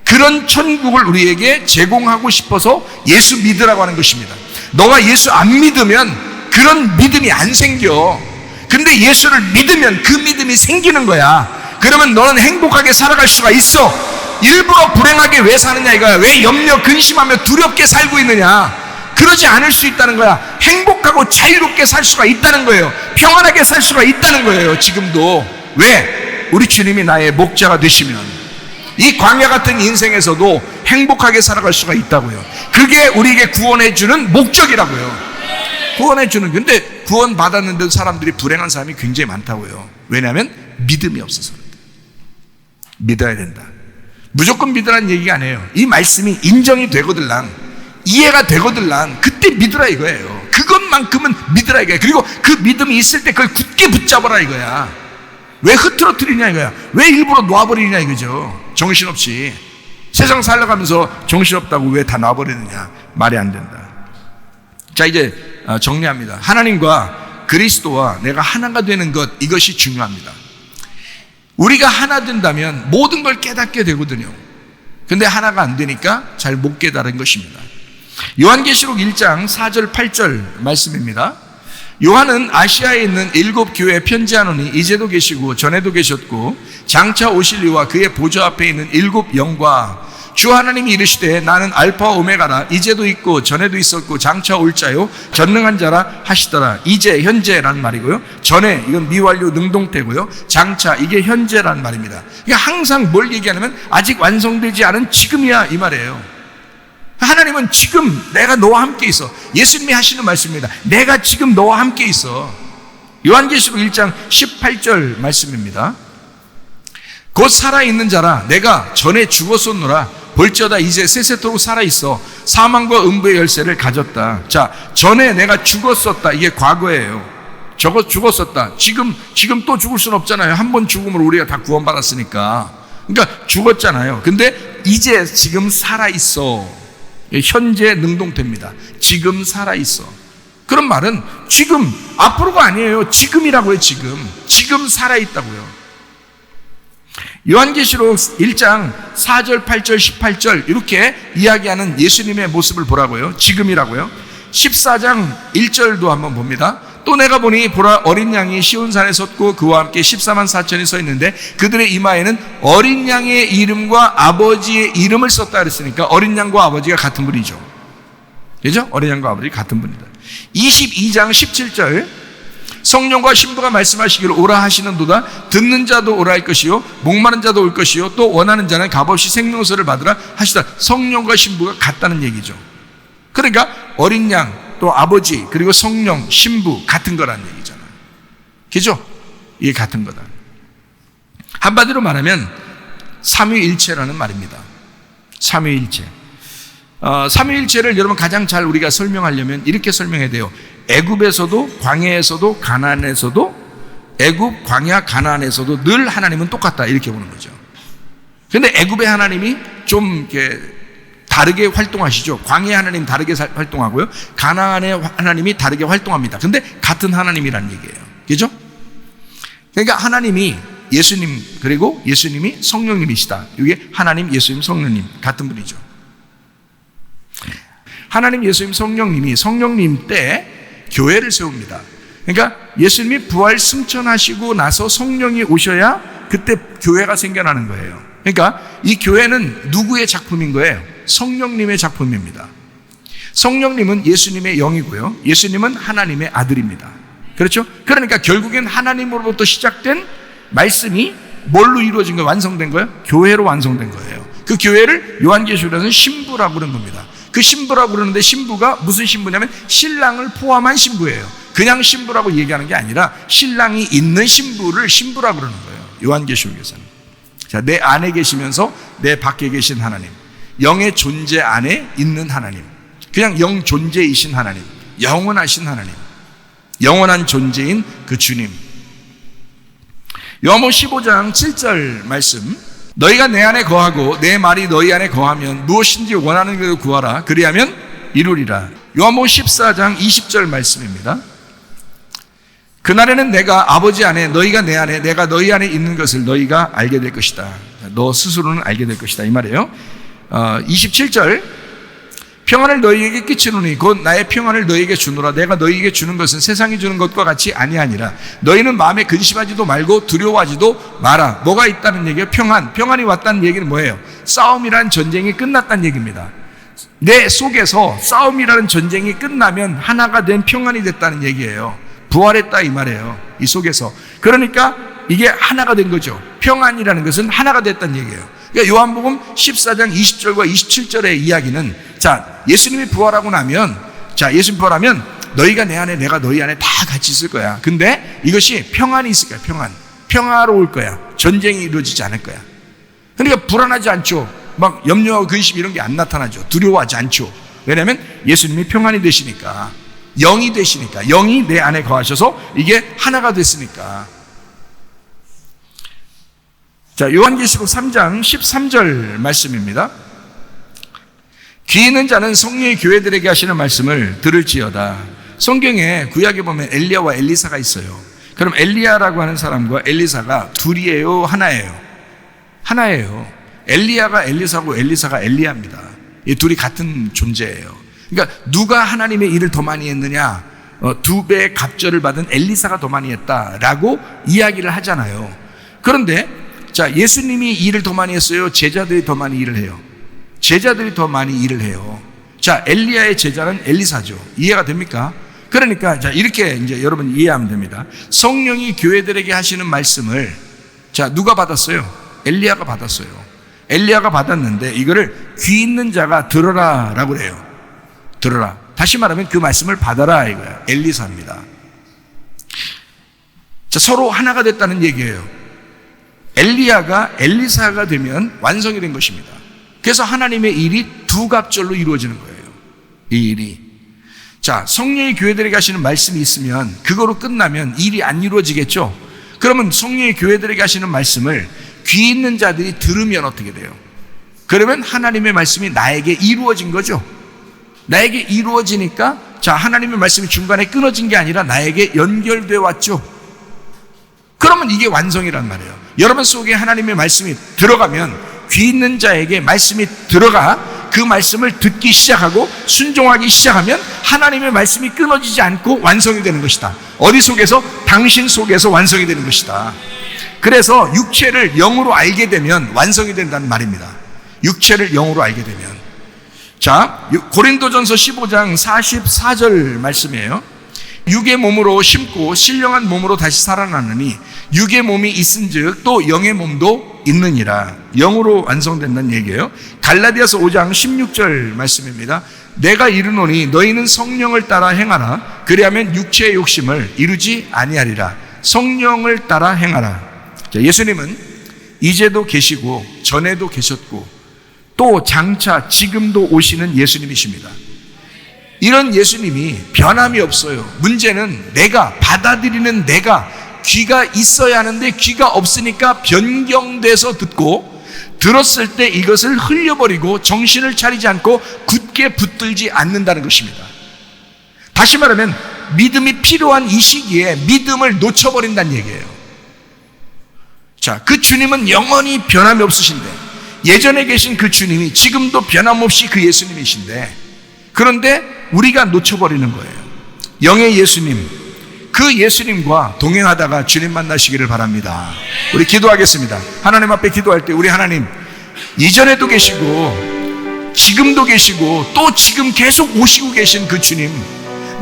그런 천국을 우리에게 제공하고 싶어서 예수 믿으라고 하는 것입니다. 너가 예수 안 믿으면 그런 믿음이 안 생겨. 근데 예수를 믿으면 그 믿음이 생기는 거야. 그러면 너는 행복하게 살아갈 수가 있어. 일부러 불행하게 왜 사느냐 이거야. 왜 염려 근심하며 두렵게 살고 있느냐. 그러지 않을 수 있다는 거야. 행복하고 자유롭게 살 수가 있다는 거예요. 평안하게 살 수가 있다는 거예요. 지금도. 왜? 우리 주님이 나의 목자가 되시면 이 광야 같은 인생에서도 행복하게 살아갈 수가 있다고요. 그게 우리에게 구원해 주는 목적이라고요. 구원해 주는. 근데 구원 받았는데 사람들이 불행한 사람이 굉장히 많다고요. 왜냐하면 믿음이 없어서. 믿어야 된다. 무조건 믿으라는 얘기가 아니에요. 이 말씀이 인정이 되거들랑 이해가 되거들랑 그때 믿으라 이거예요. 그것만큼은 믿으라 이거예요. 그리고 그 믿음이 있을 때 그걸 굳게 붙잡아라 이거야. 왜 흐트러뜨리냐 이거야. 왜 일부러 놔버리냐 이거죠. 정신없이 세상 살아가면서 정신없다고 왜 다 놔버리느냐. 말이 안 된다. 자, 이제 정리합니다. 하나님과 그리스도와 내가 하나가 되는 것, 이것이 중요합니다. 우리가 하나 된다면 모든 걸 깨닫게 되거든요. 근데 하나가 안 되니까 잘 못 깨달은 것입니다. 요한계시록 1장 4절 8절 말씀입니다. 요한은 아시아에 있는 7교회에 편지하노니 이제도 계시고 전에도 계셨고 장차 오실 이와 그의 보좌 앞에 있는 7 영과 주 하나님이 이르시되 나는 알파와 오메가라, 이제도 있고 전에도 있었고 장차 올 자요 전능한 자라 하시더라. 이제, 현재란 말이고요. 전에, 이건 미완료 능동태고요. 장차, 이게 현재란 말입니다. 그러니까 항상 뭘 얘기하냐면 아직 완성되지 않은 지금이야, 이 말이에요. 하나님은 지금 내가 너와 함께 있어. 예수님이 하시는 말씀입니다. 내가 지금 너와 함께 있어. 요한계시록 1장 18절 말씀입니다. 곧 살아있는 자라 내가 전에 죽었었노라. 볼지어다 이제 세세토록 살아있어. 사망과 음부의 열쇠를 가졌다. 자, 전에 내가 죽었었다. 이게 과거예요. 저거 죽었었다. 지금 또 죽을 수는 없잖아요. 한 번 죽음으로 우리가 다 구원받았으니까. 그러니까 죽었잖아요. 근데 이제 지금 살아있어. 현재 능동태입니다. 지금 살아있어. 그런 말은 지금, 앞으로가 아니에요. 지금이라고요. 지금 살아있다고요. 요한계시록 1장 4절, 8절, 18절 이렇게 이야기하는 예수님의 모습을 보라고요. 지금이라고요. 14장 1절도 한번 봅니다. 또 내가 보니 보라, 어린 양이 시온산에 섰고 그와 함께 14만 4천이 서 있는데 그들의 이마에는 어린 양의 이름과 아버지의 이름을 썼다 그랬으니까 어린 양과 아버지가 같은 분이죠. 그죠? 어린 양과 아버지 같은 분이다. 22장 17절 성령과 신부가 말씀하시기를 오라 하시는도다. 듣는 자도 오라 할 것이요 목마른 자도 올 것이요 또 원하는 자는 값없이 생명수를 받으라 하시다. 성령과 신부가 같다는 얘기죠. 그러니까 어린 양, 또 아버지, 그리고 성령, 신부 같은 거라는 얘기잖아요. 그죠? 이게 같은 거다. 한마디로 말하면 삼위일체라는 말입니다. 삼위일체. 삼위일체를 여러분 가장 잘 우리가 설명하려면 이렇게 설명해야 돼요. 애굽에서도 광야에서도 가나안에서도, 애굽, 광야, 가나안에서도 늘 하나님은 똑같다, 이렇게 보는 거죠. 그런데 애굽의 하나님이 좀 이렇게 다르게 활동하시죠. 광야의 하나님 다르게 활동하고요, 가나안의 하나님이 다르게 활동합니다. 근데 같은 하나님이라는 얘기예요. 그죠? 그러니까 하나님이 예수님, 그리고 예수님이 성령님이시다. 이게 하나님, 예수님, 성령님 같은 분이죠. 하나님, 예수님, 성령님 때 교회를 세웁니다. 그러니까 예수님이 부활 승천하시고 나서 성령이 오셔야 그때 교회가 생겨나는 거예요. 그러니까 이 교회는 누구의 작품인 거예요? 성령님의 작품입니다. 성령님은 예수님의 영이고요, 예수님은 하나님의 아들입니다. 그렇죠? 그러니까 결국엔 하나님으로부터 시작된 말씀이 뭘로 이루어진 거예요? 완성된 거예요? 교회로 완성된 거예요. 그 교회를 요한계시록에서는 신부라고 그러는 겁니다. 그 신부라고 그러는데 신부가 무슨 신부냐면 신랑을 포함한 신부예요. 그냥 신부라고 얘기하는 게 아니라 신랑이 있는 신부를 신부라고 그러는 거예요. 요한계시록에서는. 자, 내 안에 계시면서 내 밖에 계신 하나님, 영의 존재 안에 있는 하나님, 그냥 영 존재이신 하나님, 영원하신 하나님, 영원한 존재인 그 주님. 요한복음 15장 7절 말씀, 너희가 내 안에 거하고 내 말이 너희 안에 거하면 무엇인지 원하는 것을 구하라. 그리하면 이루리라. 요한복음 14장 20절 말씀입니다. 그날에는 내가 아버지 안에, 너희가 내 안에, 내가 너희 안에 있는 것을 너희가 알게 될 것이다. 너 스스로는 알게 될 것이다, 이 말이에요. 27절, 평안을 너희에게 끼치노니 곧 나의 평안을 너희에게 주노라. 내가 너희에게 주는 것은 세상이 주는 것과 같이 아니하니라. 너희는 마음에 근심하지도 말고 두려워하지도 마라. 뭐가 있다는 얘기예요? 평안이 왔다는 얘기는 뭐예요? 싸움이란 전쟁이 끝났다는 얘기입니다. 내 속에서 싸움이라는 전쟁이 끝나면 하나가 된 평안이 됐다는 얘기예요. 부활했다, 이 말이에요. 이 속에서. 그러니까 이게 하나가 된 거죠. 평안이라는 것은 하나가 됐다는 얘기예요. 그러니까 요한복음 14장 20절과 27절의 이야기는, 자, 예수님이 부활하고 나면, 예수님 부활하면 너희가 내 안에, 내가 너희 안에 다 같이 있을 거야. 근데 이것이 평안이 있을 거야. 평화로울 거야. 전쟁이 이루어지지 않을 거야. 그러니까 불안하지 않죠. 막 염려하고 근심 이런 게 안 나타나죠. 두려워하지 않죠. 왜냐하면 예수님이 평안이 되시니까, 영이 되시니까, 영이 내 안에 거하셔서 이게 하나가 됐으니까. 자, 요한계시록 3장 13절 말씀입니다. 귀 있는 자는 성령의 교회들에게 하시는 말씀을 들을지어다. 성경에 구약에 보면 엘리야와 엘리사가 있어요. 그럼 엘리야라고 하는 사람과 엘리사가 둘이에요, 하나예요? 하나예요. 엘리야가 엘리사고 엘리사가 엘리야입니다. 이 둘이 같은 존재예요. 그러니까 누가 하나님의 일을 더 많이 했느냐, 2배의 갑절을 받은 엘리사가 더 많이 했다라고 이야기를 하잖아요. 그런데 자, 예수님이 일을 더 많이 했어요? 제자들이 더 많이 일을 해요? 제자들이 더 많이 일을 해요. 자, 엘리야의 제자는 엘리사죠. 이해가 됩니까? 그러니까 자, 이렇게 이제 여러분 이해하면 됩니다. 성령이 교회들에게 하시는 말씀을 자, 누가 받았어요? 엘리야가 받았어요. 엘리야가 받았는데 이거를 귀 있는 자가 들어라라고 그래요. 들어라. 다시 말하면 그 말씀을 받아라 이거야. 엘리사입니다. 자, 서로 하나가 됐다는 얘기예요. 엘리야가 엘리사가 되면 완성이 된 것입니다. 그래서 하나님의 일이 두 갑절로 이루어지는 거예요. 이 일이. 자, 성령이 교회들에게 하시는 말씀이 있으면 그거로 끝나면 일이 안 이루어지겠죠. 그러면 성령이 교회들에게 하시는 말씀을 귀 있는 자들이 들으면 어떻게 돼요? 그러면 하나님의 말씀이 나에게 이루어진 거죠. 나에게 이루어지니까 자, 하나님의 말씀이 중간에 끊어진 게 아니라 나에게 연결되어 왔죠. 그러면 이게 완성이란 말이에요. 여러분 속에 하나님의 말씀이 들어가면 귀 있는 자에게 말씀이 들어가 그 말씀을 듣기 시작하고 순종하기 시작하면 하나님의 말씀이 끊어지지 않고 완성이 되는 것이다. 어디 속에서? 당신 속에서 완성이 되는 것이다. 그래서 육체를 영으로 알게 되면 완성이 된다는 말입니다. 육체를 영으로 알게 되면. 자, 고린도전서 15장 44절 말씀이에요. 육의 몸으로 심고 신령한 몸으로 다시 살아나느니 육의 몸이 있은즉 또 영의 몸도 있느니라. 영으로 완성된다는 얘기예요. 갈라디아서 5장 16절 말씀입니다. 내가 이르노니 너희는 성령을 따라 행하라. 그리하면 육체의 욕심을 이루지 아니하리라. 성령을 따라 행하라. 자, 예수님은 이제도 계시고 전에도 계셨고 또 장차 지금도 오시는 예수님이십니다. 이런 예수님이 변함이 없어요. 문제는 내가 받아들이는 내가 귀가 있어야 하는데 귀가 없으니까 변경돼서 듣고 들었을 때 이것을 흘려버리고 정신을 차리지 않고 굳게 붙들지 않는다는 것입니다. 다시 말하면 믿음이 필요한 이 시기에 믿음을 놓쳐버린다는 얘기예요. 자, 그 주님은 영원히 변함이 없으신데 예전에 계신 그 주님이 지금도 변함없이 그 예수님이신데 그런데 우리가 놓쳐버리는 거예요. 영의 예수님, 그 예수님과 동행하다가 주님 만나시기를 바랍니다. 우리 기도하겠습니다. 하나님 앞에 기도할 때 우리 하나님, 이전에도 계시고 지금도 계시고 또 지금 계속 오시고 계신 그 주님,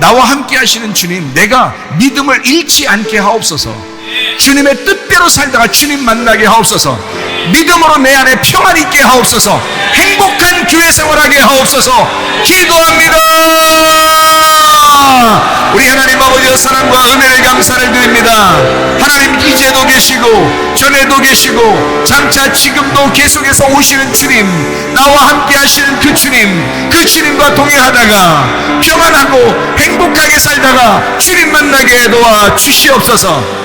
나와 함께 하시는 주님, 내가 믿음을 잃지 않게 하옵소서. 주님의 뜻대로 살다가 주님 만나게 하옵소서. 믿음으로 내 안에 평안 있게 하옵소서. 행복한 교회 생활하게 하옵소서. 기도합니다. 우리 하나님 아버지의 사랑과 은혜를 감사를 드립니다. 하나님 이제도 계시고 전에도 계시고 장차 지금도 계속해서 오시는 주님, 나와 함께 하시는 그 주님, 그 주님과 동행하다가 평안하고 행복하게 살다가 주님 만나게 도와 주시옵소서.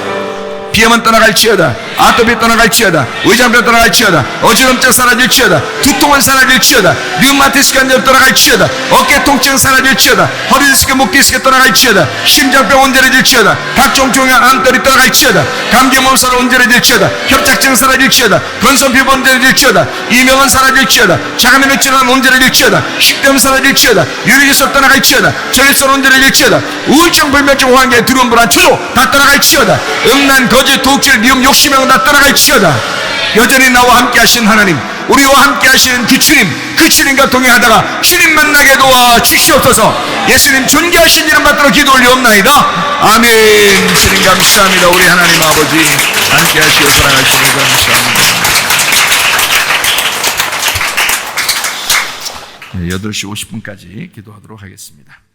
비염은 떠나갈지어다, 아토피 떠나갈지어다, 의장병 떠나갈지어다, 어지럼증 사라질지어다, 두통은 사라질지어다, 류마티스 관절 떠나갈지어다, 어깨 통증 사라질지어다, 허리 디스크, 목 디스크 떠나갈지어다, 심장병 온전해질지어다, 각종 종양 암떨이 떠나갈지어다, 감기 몸살 온전해질지어다, 협착증 사라질지어다, 건선피부 온전해질지어다, 이명은 사라질지어다, 자가면역 질환 온전해질지어다, 식도염 사라질지어다, 유리기석 떠나갈지어다, 전립선 온전해질지어다, 우울증, 불면증, 호환계, 두려움, 불안, 초조 다 떠나갈지어다, 음란, 거짓, 독질, 미움, 욕심형 다 떠나갈지어다. 여전히 나와 함께 하신 하나님, 우리와 함께 하시는 그 주님, 그 주님과 동행하다가 주님 만나게 도와 주시옵소서. 예수님 존귀하신 이름 받들어 기도 올리옵나이다. 아멘. 주님 감사합니다. 우리 하나님 아버지 함께 하시고 사랑하시니 감사합니다. 8시 50분까지 기도하도록 하겠습니다.